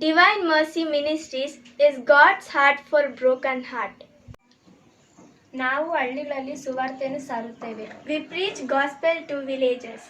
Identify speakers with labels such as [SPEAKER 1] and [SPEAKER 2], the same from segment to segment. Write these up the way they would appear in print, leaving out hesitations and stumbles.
[SPEAKER 1] Divine Mercy Ministries is God's heart for broken heart.
[SPEAKER 2] ನಾವು ಹಳ್ಳಿಗಳಲ್ಲಿ ಸುವಾರ್ತೆಯನ್ನು ಸಾರುತ್ತೇವೆ.
[SPEAKER 1] We preach gospel to villages.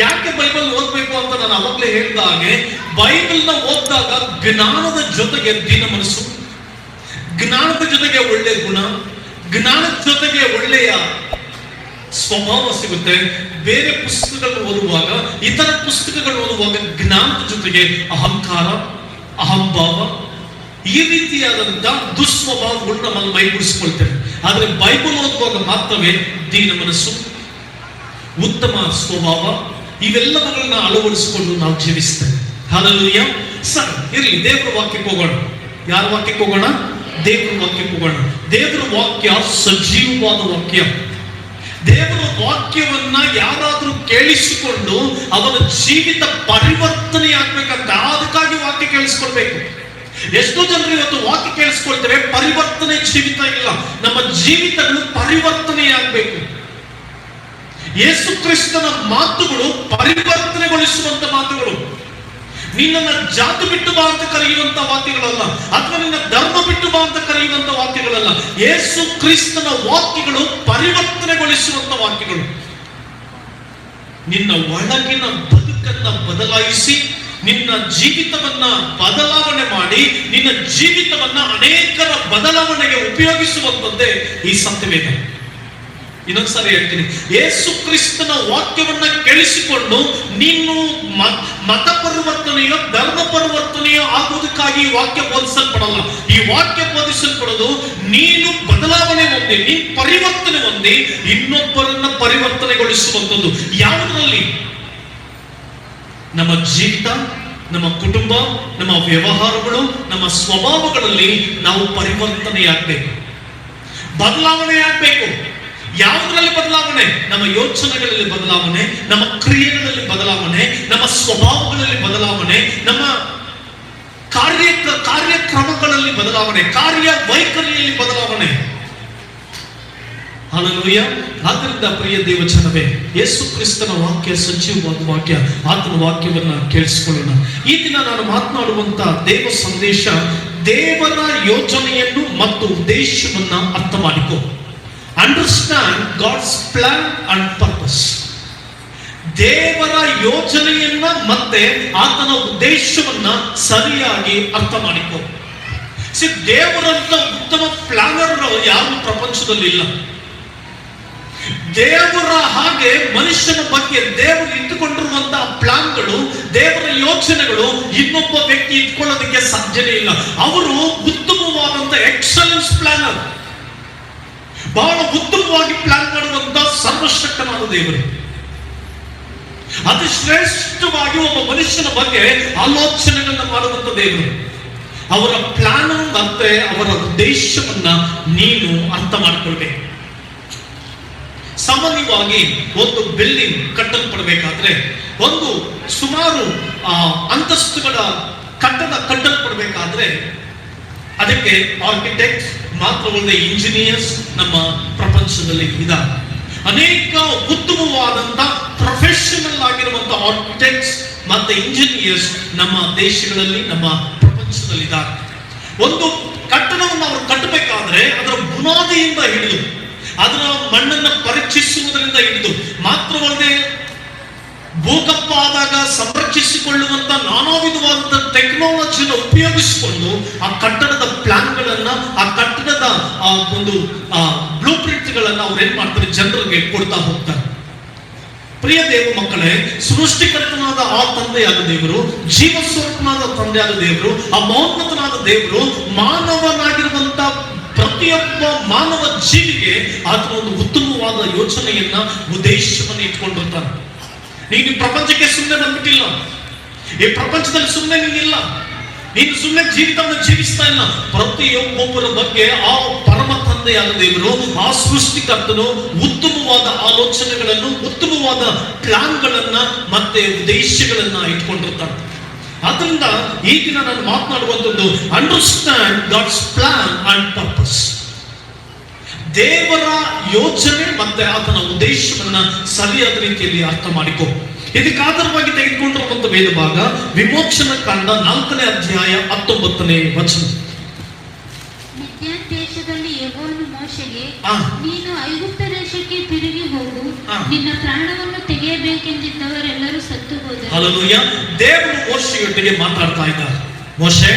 [SPEAKER 3] ಯಾಕೆ Bible ಓದಬೇಕು ಅಂತ ನಾನು ಅವಾಗಲೇ ಹೇಳಿದ ಹಾಗೆ, ಬೈಬಲ್ನ ಓದಿದಾಗ ಜ್ಞಾನದ ಜೊತೆಗೆ ದೀನ ಮನಸ್ಸು, ಜ್ಞಾನದ ಜೊತೆಗೆ ಒಳ್ಳೆಯ ಗುಣ, ಜ್ಞಾನದ ಜೊತೆಗೆ ಒಳ್ಳೆಯ ಸ್ವಭಾವ ಸಿಗುತ್ತೆ. ಬೇರೆ ಪುಸ್ತಕಗಳನ್ನು ಓದುವಾಗ, ಇತರ ಪುಸ್ತಕಗಳು ಓದುವಾಗ ಜ್ಞಾನದ ಜೊತೆಗೆ ಅಹಂಕಾರ, ಅಹಂಭಾವ, ಈ ರೀತಿಯಾದಂತ ದುಸ್ವಭಾವಗಳು ನಮ್ಮನ್ನು ಮೈಗೂಡಿಸಿಕೊಳ್ತೇವೆ. ಆದ್ರೆ ಬೈಬಲ್ ಓದುವಾಗ ಮಾತ್ರವೇ ದೀನ ಮನಸ್ಸು, ಉತ್ತಮ ಸ್ವಭಾವ, ಇವೆಲ್ಲವುಗಳನ್ನ ಅಳವಡಿಸಿಕೊಂಡು ನಾವು ಜೀವಿಸ್ತೇವೆ. ಹಲ್ಲೆಲೂಯಾ. ಸರ್ ಇರಲಿ, ದೇವರ ವಾಕ್ಯಕ್ಕೆ ಹೋಗೋಣ. ಯಾರ ವಾಕ್ಯಕ್ಕೆ ಹೋಗೋಣ? ದೇವರ ವಾಕ್ಯಕ್ಕೆ ಹೋಗೋಣ. ದೇವರ ವಾಕ್ಯ ಸಜೀವವಾದ ವಾಕ್ಯ. ದೇವರ ವಾಕ್ಯವನ್ನ ಯಾರಾದ್ರೂ ಕೇಳಿಸಿಕೊಂಡು ಅವನ ಜೀವಿತ ಪರಿವರ್ತನೆ ಆಗ್ಬೇಕಂತ ಅದಕ್ಕಾಗಿ ವಾಕ್ಯ ಕೇಳಿಸ್ಕೊಳ್ಬೇಕು. ಎಷ್ಟೋ ಜನರು ಇವತ್ತು ವಾಕ್ಯ ಕೇಳಿಸ್ಕೊಳ್ತೇವೆ, ಪರಿವರ್ತನೆ ಜೀವಿತ ಇಲ್ಲ. ನಮ್ಮ ಜೀವಿತಗಳು ಪರಿವರ್ತನೆ ಆಗ್ಬೇಕು. ಯೇಸು ಕ್ರಿಸ್ತನ ಮಾತುಗಳು ಪರಿವರ್ತನೆಗೊಳಿಸುವಂತ ಮಾತುಗಳು. ನಿನ್ನನ್ನ ಜಾತಿ ಬಿಟ್ಟು ಬಾ ಅಂತ ಕರೆಯುವಂತ ವಾಕ್ಯಗಳಲ್ಲ, ಅಥವಾ ನಿನ್ನ ಧರ್ಮ ಬಿಟ್ಟು ಬಾ ಅಂತ ಕರೆಯುವಂತ ವಾಕ್ಯಗಳಲ್ಲ. ಯೇಸು ಕ್ರಿಸ್ತನ ವಾಕ್ಯಗಳು ಪರಿವರ್ತನೆಗೊಳಿಸುವಂತ ವಾಕ್ಯಗಳು. ನಿನ್ನ ಒಳಗಿನ ಬದುಕನ್ನ ಬದಲಾಯಿಸಿ, ನಿನ್ನ ಜೀವಿತವನ್ನ ಬದಲಾವಣೆ ಮಾಡಿ, ನಿನ್ನ ಜೀವಿತವನ್ನ ಅನೇಕರ ಬದಲಾವಣೆಗೆ ಉಪಯೋಗಿಸುವಂತದ್ದೇ ಈ ಸತ್ಯವೇದ. ಇನ್ನೊಂದ್ಸರಿ ಹೇಳ್ತೀನಿ, ಯೇಸು ಕ್ರಿಸ್ತನ ವಾಕ್ಯವನ್ನ ಕೇಳಿಸಿಕೊಂಡು ನೀನು ಮತ ಪರಿವರ್ತನೆಯೋ ಧರ್ಮ ಪರಿವರ್ತನೆಯೋ ಆಗುವುದಕ್ಕಾಗಿ ವಾಕ್ಯ ಬೋಧಿಸಲ್ಪಡಲ್ಲ. ಈ ವಾಕ್ಯ ಬೋಧಿಸಲ್ಪಡೋದು ನೀನು ಬದಲಾವಣೆ ಹೊಂದಿ, ನೀನು ಪರಿವರ್ತನೆ ಹೊಂದಿ ಇನ್ನೊಬ್ಬರನ್ನ ಪರಿವರ್ತನೆಗೊಳಿಸುವಂಥದ್ದು. ಯಾವುದರಲ್ಲಿ? ನಮ್ಮ ಜೀವಿತ, ನಮ್ಮ ಕುಟುಂಬ, ನಮ್ಮ ವ್ಯವಹಾರಗಳು, ನಮ್ಮ ಸ್ವಭಾವಗಳಲ್ಲಿ ನಾವು ಪರಿವರ್ತನೆಯಾಗಬೇಕು, ಬದಲಾವಣೆ ಆಗ್ಬೇಕು. ಯಾವುದರಲ್ಲಿ ಬದಲಾವಣೆ? ನಮ್ಮ ಯೋಚನೆಗಳಲ್ಲಿ ಬದಲಾವಣೆ, ನಮ್ಮ ಕ್ರಿಯೆಗಳಲ್ಲಿ ಬದಲಾವಣೆ, ನಮ್ಮ ಸ್ವಭಾವಗಳಲ್ಲಿ ಬದಲಾವಣೆ, ನಮ್ಮ ಕಾರ್ಯಕ್ರಮಗಳಲ್ಲಿ ಬದಲಾವಣೆ, ಕಾರ್ಯ ವೈಖರಿಯಲ್ಲಿ ಬದಲಾವಣೆ. ಹಲ್ಲೆಲೂಯಾ. ಆದ್ದರಿಂದ ಪ್ರಿಯ ದೇವಜನವೇ, ಯೇಸು ಕ್ರಿಸ್ತನ ವಾಕ್ಯ ಸಜೀವವಾದ ವಾಕ್ಯ. ಆತನ ವಾಕ್ಯವನ್ನ ಕೇಳಿಸಿಕೊಳ್ಳೋಣ. ಈ ದಿನ ನಾನು ಮಾತನಾಡುವಂತ ದೇವ ಸಂದೇಶ, ದೇವರ ಯೋಜನೆಯನ್ನು ಮತ್ತು ಉದ್ದೇಶವನ್ನ ಅರ್ಥ ಮಾಡಿಕೊ. Understand God's plan and purpose. ದೇವರ ಯೋಜನೆಯನ್ನ ಮತ್ತೆ ಆತನ ಉದ್ದೇಶವನ್ನ ಸರಿಯಾಗಿ ಅರ್ಥ ಮಾಡಿಕೊ. ದೇವರಂತ ಉತ್ತಮ ಪ್ಲಾನರ್ ಯಾರು ಪ್ರಪಂಚದಲ್ಲಿ ಇಲ್ಲ. ದೇವರ ಹಾಗೆ ಮನುಷ್ಯನ ಬಗ್ಗೆ ದೇವರು ಇಟ್ಟುಕೊಂಡಿರುವಂತಹ ಪ್ಲಾನ್ಗಳು, ದೇವರ ಯೋಚನೆಗಳು ಇನ್ನೊಬ್ಬ ವ್ಯಕ್ತಿ ಇಟ್ಕೊಳ್ಳೋದಕ್ಕೆ ಸಾಧ್ಯನೇ ಇಲ್ಲ. ಅವರು ಉತ್ತಮವಾದಂತ ಎಕ್ಸಲೆನ್ಸ್ ಪ್ಲಾನರ್, ಬಹಳ ಉತ್ತಮವಾಗಿ ಪ್ಲಾನ್ ಮಾಡುವಂತ ಸರ್ವಶಕ್ತನಾದ ದೇವರು. ಅತಿ ಶ್ರೇಷ್ಠವಾಗಿ ಒಬ್ಬ ಮನುಷ್ಯನ ಬಗ್ಗೆ ಆಲೋಚನೆಗಳನ್ನ ಮಾಡುವಂತ ದೇವರು. ಅವರ ಪ್ಲಾನ್ ಮತ್ತೆ ಅವರ ಉದ್ದೇಶವನ್ನ ನೀನು ಅರ್ಥ ಮಾಡಿಕೊಳ್ಬೇಕು. ಸಾಮಾನ್ಯವಾಗಿ ಒಂದು ಬಿಲ್ಡಿಂಗ್ ಕಟ್ಟಲ್ಪಡಬೇಕಾದ್ರೆ, ಒಂದು ಸುಮಾರು ಅಂತಸ್ತುಗಳ ಕಟ್ಟಡ ಕಟ್ಟಲ್ಪಡಬೇಕಾದ್ರೆ ಅದಕ್ಕೆ ಆರ್ಕಿಟೆಕ್ಟ್ ಮಾತ್ರವಲ್ಲದೆ ಇಂಜಿನಿಯರ್ಸ್ ನಮ್ಮ ಪ್ರಪಂಚದಲ್ಲಿ ಇದ್ದಾರೆ. ಅನೇಕ ಉತ್ತಮವಾದಂತ ಪ್ರೊಫೆಷನಲ್ ಆಗಿರುವಂತ ಆರ್ಕಿಟೆಕ್ಟ್ಸ್ ಮತ್ತೆ ಇಂಜಿನಿಯರ್ಸ್ ನಮ್ಮ ದೇಶಗಳಲ್ಲಿ, ನಮ್ಮ ಪ್ರಪಂಚದಲ್ಲಿ ಇದ್ದಾರೆ. ಒಂದು ಕಟ್ಟಡವನ್ನು ಅವರು ಕಟ್ಟಬೇಕಾದ್ರೆ ಅದರ ಬುನಾದಿಯಿಂದ ಹಿಡಿದು, ಅದರ ಮಣ್ಣನ್ನು ಪರೀಕ್ಷಿಸುವುದರಿಂದ ಹಿಡಿದು, ಮಾತ್ರವಲ್ಲದೆ ಭೂಕಂಪ ಆದಾಗ ಸಂರಕ್ಷಿಸಿಕೊಳ್ಳುವಂತ ನಾನಾ ವಿಧವಾದಂತ ಟೆಕ್ನಾಲಜಿನ ಉಪಯೋಗಿಸಿಕೊಂಡು ಆ ಕಟ್ಟಡದ ಪ್ಲಾನ್ಗಳನ್ನ, ಆ ಕಟ್ಟಡದ ಒಂದು ಬ್ಲೂ ಪ್ರಿಂಟ್ ಗಳನ್ನ ಅವ್ರು ಏನ್ ಮಾಡ್ತಾರೆ, ಜನರಿಗೆ ಕೊಡ್ತಾ ಹೋಗ್ತಾರೆ. ಪ್ರಿಯ ದೇವ ಮಕ್ಕಳೇ, ಸೃಷ್ಟಿಕರ್ತನಾದ ಆ ತಂದೆಯಾದ ದೇವರು, ಜೀವ ಸ್ವರೂಪನಾದ ತಂದೆಯಾದ ದೇವರು, ಆ ಮಹೋನ್ನತನಾದ ದೇವರು ಮಾನವನಾಗಿರುವಂತ ಪ್ರತಿಯೊಬ್ಬ ಮಾನವ ಜೀವಿಗೆ ಆತನ ಒಂದು ಉತ್ತಮವಾದ ಯೋಚನೆಯನ್ನ, ಉದ್ದೇಶವನ್ನು ಇಟ್ಕೊಂಡಿರ್ತಾನೆ. ನೀನು ಪ್ರಪಂಚಕ್ಕೆ ಸುಮ್ಮನೆ ಬಂದ್ಬಿಟ್ಟಿಲ್ಲ. ಈ ಪ್ರಪಂಚದಲ್ಲಿ ಸುಮ್ಮನೆ ನೀನಿಲ್ಲ, ನೀನು ಸುಮ್ಮನೆ ಜೀವಿತವನ್ನು ಜೀವಿಸ್ತಾ ಇಲ್ಲ. ಪ್ರತಿಯೊಬ್ಬೊಬ್ಬರ ಬಗ್ಗೆ ಆ ಪರಮ ತಂದೆಯಾದ ದೇವರು, ಆ ಸೃಷ್ಟಿಕರ್ತನು ಉತ್ತಮವಾದ ಆಲೋಚನೆಗಳನ್ನು, ಉತ್ತಮವಾದ ಪ್ಲಾನ್ಗಳನ್ನ ಮತ್ತೆ ಉದ್ದೇಶಗಳನ್ನ ಇಟ್ಕೊಂಡಿರ್ತಾನೆ. ಆದ್ರಿಂದ ಈ ದಿನ ನಾನು ಮಾತನಾಡುವಂಥದ್ದು understand God's plan and purpose. ದೇವರ ಯೋಚನೆ ಮತ್ತೆ ಆತನ ಉದ್ದೇಶವನ್ನ ಸರಿಯಾದ ರೀತಿಯಲ್ಲಿ ಅರ್ಥ ಮಾಡಿಕೊ. ಇದಕ್ಕೆ ಆಧಾರವಾಗಿ ತೆಗೆದುಕೊಂಡಿರುವಂತ ವೇದ ಭಾಗ ವಿಮೋಚನ ಕಾಂಡ 4ನೇ ಅಧ್ಯಾಯ 19ನೇ ವಚನ.
[SPEAKER 4] ಮಿದ್ಯಾನ್ ದೇಶದಲ್ಲಿ ಯೆಹೋವನು ಮೋಶೆಗೆ, ನೀನು ಐಗುಪ್ತ ದೇಶಕ್ಕೆ ತಿರುಗಿ ಹೋಗು, ನಿನ್ನ ಪ್ರಾಣವನ್ನು ತೆಗೆಯಬೇಕೆಂದಿದ್ದವರೆಲ್ಲರೂ ಸತ್ತು ಹೋದರು.
[SPEAKER 3] ಹಲ್ಲೆಲೂಯಾ. ದೇವರು ಮೋಶೆಯೊಟ್ಟಿಗೆ ಮಾತಾಡ್ತಾ ಇದ್ದಾರೆ. ಮೋಶೆ,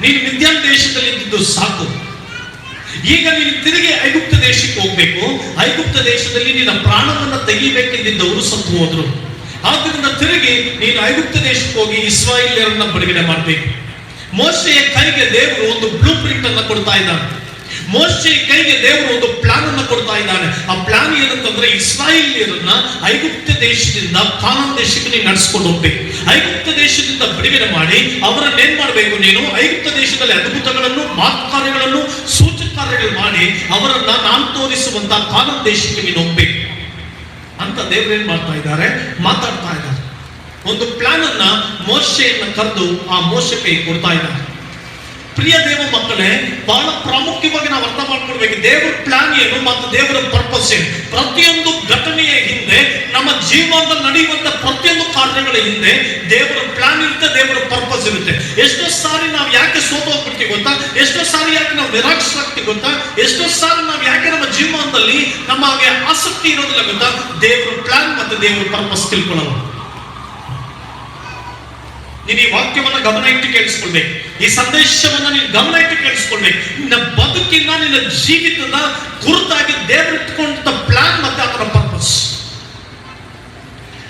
[SPEAKER 3] ನೀನು ಮಿದ್ಯಾನ್ ದೇಶದಲ್ಲಿ ಇದ್ದಿದ್ದು ಸಾಕು, ಈಗ ನೀನು ತಿರುಗಿ ಐಗುಪ್ತ ದೇಶಕ್ಕೆ ಹೋಗ್ಬೇಕು. ಐಗುಪ್ತ ದೇಶದಲ್ಲಿ ನಿನ್ನ ಪ್ರಾಣವನ್ನ ತೆಗಿಬೇಕೆಂದಿದ್ದವರು ಸತ್ತು ಹೋದ್ರು. ಆದ್ದರಿಂದ ತಿರುಗಿ ನೀನು ಐಗುಪ್ತ ದೇಶಕ್ಕೆ ಹೋಗಿ ಇಸ್ರಾಯೇಲ್ಯರನ್ನ ಬಿಡುಗಡೆ ಮಾಡಬೇಕು. ಮೋಶೆಯ ಕೈಗೆ ದೇವರು ಒಂದು ಬ್ಲೂ ಪ್ರಿಂಟ್ ಅನ್ನ ಕೊಡ್ತಾ ಇದ್ದಾನೆ. ಮೋಶೆಯ ಕೈಗೆ ದೇವರು ಒಂದು ಪ್ಲಾನ್ ಅನ್ನ ಕೊಡ್ತಾ ಇದ್ದಾನೆ. ಆ ಪ್ಲಾನ್ ಏನಂತಂದ್ರೆ ಇಸ್ರಾಯೇಲ್ಯರನ್ನ ಐಗುಪ್ತ ದೇಶದಿಂದ ಕಾನಾನ್ ದೇಶಕ್ಕೆ ನೀನು ನಡೆಸ್ಕೊಂಡು ಹೋಗ್ಬೇಕು. ಐಗುಪ್ತ ದೇಶದಿಂದ ಬಿಡುಗಡೆ ಮಾಡಿ ಅವರನ್ನ ಏನ್ ಮಾಡಬೇಕು, ನೀನು ಐಗುಪ್ತ ದೇಶದಲ್ಲಿ ಅದ್ಭುತಗಳನ್ನು, ಮಾತುಕಾರ್ಯಗಳನ್ನು, ಸೂಚಕ ಕಾರ್ಯಗಳು ಮಾಡಿ ಅವರನ್ನ ನಾನು ತೋರಿಸುವಂತ ಕಾನಾನ್ ದೇಶಕ್ಕೆ ನೀನು ಹೋಗ್ಬೇಕು ಅಂತ ದೇವರು ಏನ್ ಮಾಡ್ತಾ ಇದ್ದಾರೆ, ಮಾತಾಡ್ತಾ ಇದ್ದಾರೆ. ಒಂದು ಪ್ಲಾನ್ ಅನ್ನ ಮೋಶೆಯನ್ನ ಕರೆದು ಆ ಮೋಶೆ ಕೈ ಕೊಡ್ತಾ ಇದ್ದಾರೆ. ಪ್ರಿಯ ದೇವ ಮಕ್ಕಳೇ, ಬಹಳ ಪ್ರಾಮುಖ್ಯವಾಗಿ ನಾವು ಅರ್ಥ ಮಾಡ್ಕೊಳ್ಬೇಕು ದೇವರ ಪ್ಲಾನ್ ಏನು ಮತ್ತು ದೇವರ ಪರ್ಪಸ್ ಏನು. ಪ್ರತಿಯೊಂದು ಘಟನೆಯ ಹಿಂದೆ, ನಮ್ಮ ಜೀವನದಲ್ಲಿ ನಡೆಯುವಂತ ಪ್ರತಿಯೊಂದು ಕಾರ್ಯಗಳ ಹಿಂದೆ ದೇವರ ಪ್ಲಾನ್ ಇರುತ್ತೆ, ದೇವರ ಪರ್ಪಸ್ ಇರುತ್ತೆ. ಎಷ್ಟೋ ಸಾರಿ ನಾವು ಯಾಕೆ ಸೋತು ಹೋಗ್ಬಿಡ್ತೀವಿ ಗೊತ್ತಾ? ಎಷ್ಟೋ ಸಾರಿ ಯಾಕೆ ನಾವು ನಿರಾಶರಾಗ್ತೀವಿ ಗೊತ್ತಾ? ಎಷ್ಟೋ ಸಾರಿ ನಾವು ಯಾಕೆ ನಮ್ಮ ಜೀವನದಲ್ಲಿ ನಮಗೆ ಆಸಕ್ತಿ ಇರೋದಿಲ್ಲ ಗೊತ್ತಾ? ದೇವರ ಪ್ಲಾನ್ ಮತ್ತು ದೇವರ ಪರ್ಪಸ್ ತಿಳ್ಕೊಳ್ಳೋದು. ನೀನು ಈ ವಾಕ್ಯವನ್ನ ಗಮನ ಇಟ್ಟು ಕೇಳಿಸ್ಕೊಳ್ಬೇಕು. ಈ ಸಂದೇಶವನ್ನ ನೀನು ಗಮನ ಇಟ್ಟು ಕೇಳಿಸ್ಕೊಳ್ಬೇಕು. ನಿನ್ನ ಬದುಕಿನ, ನಿನ್ನ ಜೀವಿತದ ಕುರಿತಾಗಿ ದೇವರು ಇಟ್ಕೊಂಡ ಪ್ಲಾನ್ ಮತ್ತೆ ಅದರ ಪರ್ಪಸ್.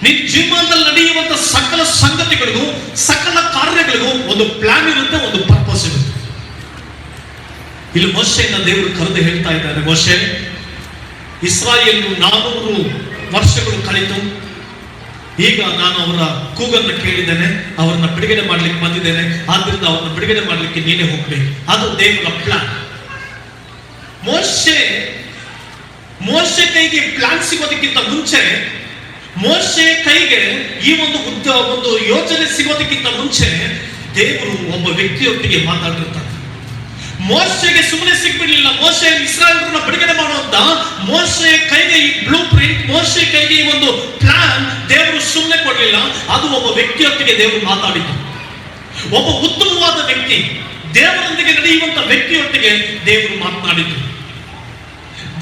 [SPEAKER 3] ನಿನ್ನ ಜೀವನದಲ್ಲಿ ನಡೆಯುವಂತ ಸಕಲ ಸಂಗತಿಗಳಿಗೂ, ಸಕಲ ಕಾರ್ಯಗಳಿಗೂ ಒಂದು ಪ್ಲಾನ್ ಇರುತ್ತೆ, ಒಂದು ಪರ್ಪಸ್ ಇರುತ್ತೆ. ಇಲ್ಲಿ ಮೋಶೆಯನ್ನ ದೇವರು ಕರೆದು ಹೇಳ್ತಾ ಇದ್ದಾರೆ, ಮೋಶೆ, ಇಸ್ರಾಯೇಲ್ರು 400 ವರ್ಷಗಳು ಕಳೆದು ಈಗ ನಾನು ಅವರ ಕೂಗನ್ನು ಕೇಳಿದ್ದೇನೆ, ಅವರನ್ನ ಬಿಡುಗಡೆ ಮಾಡ್ಲಿಕ್ಕೆ ಬಂದಿದ್ದೇನೆ. ಆದ್ರಿಂದ ಅವರನ್ನ ಬಿಡುಗಡೆ ಮಾಡ್ಲಿಕ್ಕೆ ನೀನೇ ಹೋಗ್ಬೇಕು. ಅದು ದೇವರ ಪ್ಲಾನ್. ಮೋಶೆ ಕೈಗೆ ಪ್ಲಾನ್ ಸಿಗೋದಕ್ಕಿಂತ ಮುಂಚೆ, ಮೋಶೆ ಕೈಗೆ ಈ ಒಂದು ಯೋಜನೆ ಸಿಗೋದಕ್ಕಿಂತ ಮುಂಚೆ ದೇವರು ಒಬ್ಬ ವ್ಯಕ್ತಿಯೊಟ್ಟಿಗೆ ಮಾತಾಡಿರ್ತಾರೆ. ಮೋಶೆಗೆ ಸುಮ್ಮನೆ ಸಿಗ್ಬಿಡ್ಲಿಲ್ಲ. ಮೋಶೆ ಇಸ್ರಾಯೇಲ್ರನ್ನ ಬಿಡುಗಡೆ ಮಾಡುವಂತ ಮೋಶೆ ಕೈಗೆ ಈ ಬ್ಲೂ ಪ್ರಿಂಟ್, ಮೋಶೆ ಕೈಗೆ ಈ ಒಂದು ಪ್ಲಾನ್ ದೇವರು ಸುಮ್ಮನೆ ಕೊಡ್ಲಿಲ್ಲ. ಅದು ಒಬ್ಬ ವ್ಯಕ್ತಿಯೊಟ್ಟಿಗೆ ದೇವರು ಮಾತಾಡಿದ್ದು. ಒಬ್ಬ ಉತ್ತಮವಾದ ವ್ಯಕ್ತಿ, ದೇವರೊಂದಿಗೆ ನಡೆಯುವಂತ ವ್ಯಕ್ತಿಯೊಟ್ಟಿಗೆ ದೇವರು ಮಾತನಾಡಿದ್ದು.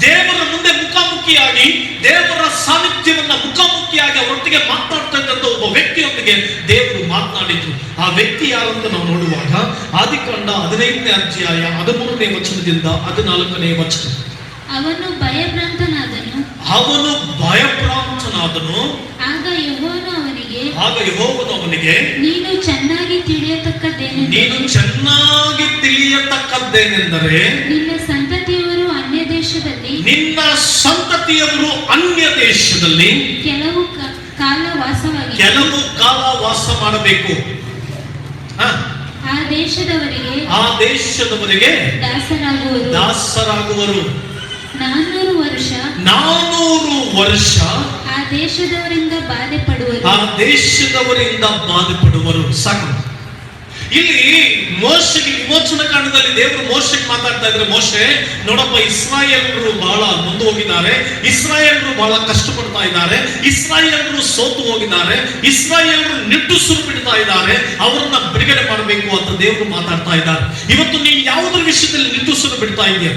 [SPEAKER 3] ದೇವರ ಮುಂದೆ ಮುಖಾಮುಖಿಯಾಗಿ, ದೇವರ ಸಾನ್ನಿಧ್ಯವನ್ನ ಮುಖಾಮುಖಿಯಾಗಿ ಅವರೊಟ್ಟಿಗೆ ಮಾತನಾಡ್ತಾ ಇದ್ದಂತ ಒಬ್ಬ ವ್ಯಕ್ತಿಯೊಂದಿಗೆ ದೇವರು ಮಾತನಾಡಿದ್ರು. ಆ ವ್ಯಕ್ತಿ ಯಾರಂತ ನಾವು ನೋಡುವಾಗ ಆದಿಕಾಂಡ 15ನೇ ಅಧ್ಯಾಯ 13ನೇ ವಚನದಿಂದ 14ನೇ ವಚನ.
[SPEAKER 4] ಅವನು ಭಯಭ್ರಾಂತನಾದನು. ಆಗ ಯೆಹೋವನು ಅವನಿಗೆ, ನೀನು ಚೆನ್ನಾಗಿ ತಿಳಿಯತಕ್ಕದ್ದೇನೆಂದರೆ ನಿನ್ನ ಸಂತತಿಯವರು ಅನ್ಯ ದೇಶದಲ್ಲಿ ಕೆಲವು ಕಾಲ ವಾಸ ಮಾಡಬೇಕು. ಆ ದೇಶದವರಿಗೆ ದಾಸರಾಗುವರು. 400 ವರ್ಷ ಆ ದೇಶದವರಿಂದ ಬಾಧೆ ಪಡುವರು. ಸಾಕು. ಇಲ್ಲಿ ಮೋಶೆಗೆ ವಿಮೋಚನಾ ಕಾಂಡದಲ್ಲಿ ದೇವರು ಮೋಶೆಗೆ ಮಾತಾಡ್ತಾ ಇದ್ರೆ, ಮೋಶೆ ನೋಡಪ್ಪ, ಇಸ್ರಾಯೇಲರು ಬಹಳ ಮುಂದೆ ಹೋಗಿದ್ದಾರೆ, ಇಸ್ರಾಯೇಲರು ಬಹಳ ಕಷ್ಟಪಡ್ತಾ ಇದ್ದಾರೆ, ಇಸ್ರಾಯೇಲರು ಸೋತು ಹೋಗಿದ್ದಾರೆ, ಇಸ್ರಾಯೇಲರು ನಿಟ್ಟುಸಿರು ಬಿಡ್ತಾ ಇದ್ದಾರೆ, ಅವರನ್ನ ಬಿಡುಗಡೆ ಮಾಡಬೇಕು ಅಂತ ದೇವರು ಮಾತಾಡ್ತಾ ಇದ್ದಾರೆ. ಇವತ್ತು ನೀವು ಯಾವುದರ ವಿಷಯದಲ್ಲಿ ನಿಟ್ಟುಸಿರು ಬಿಡ್ತಾ ಇದೆಯಾ?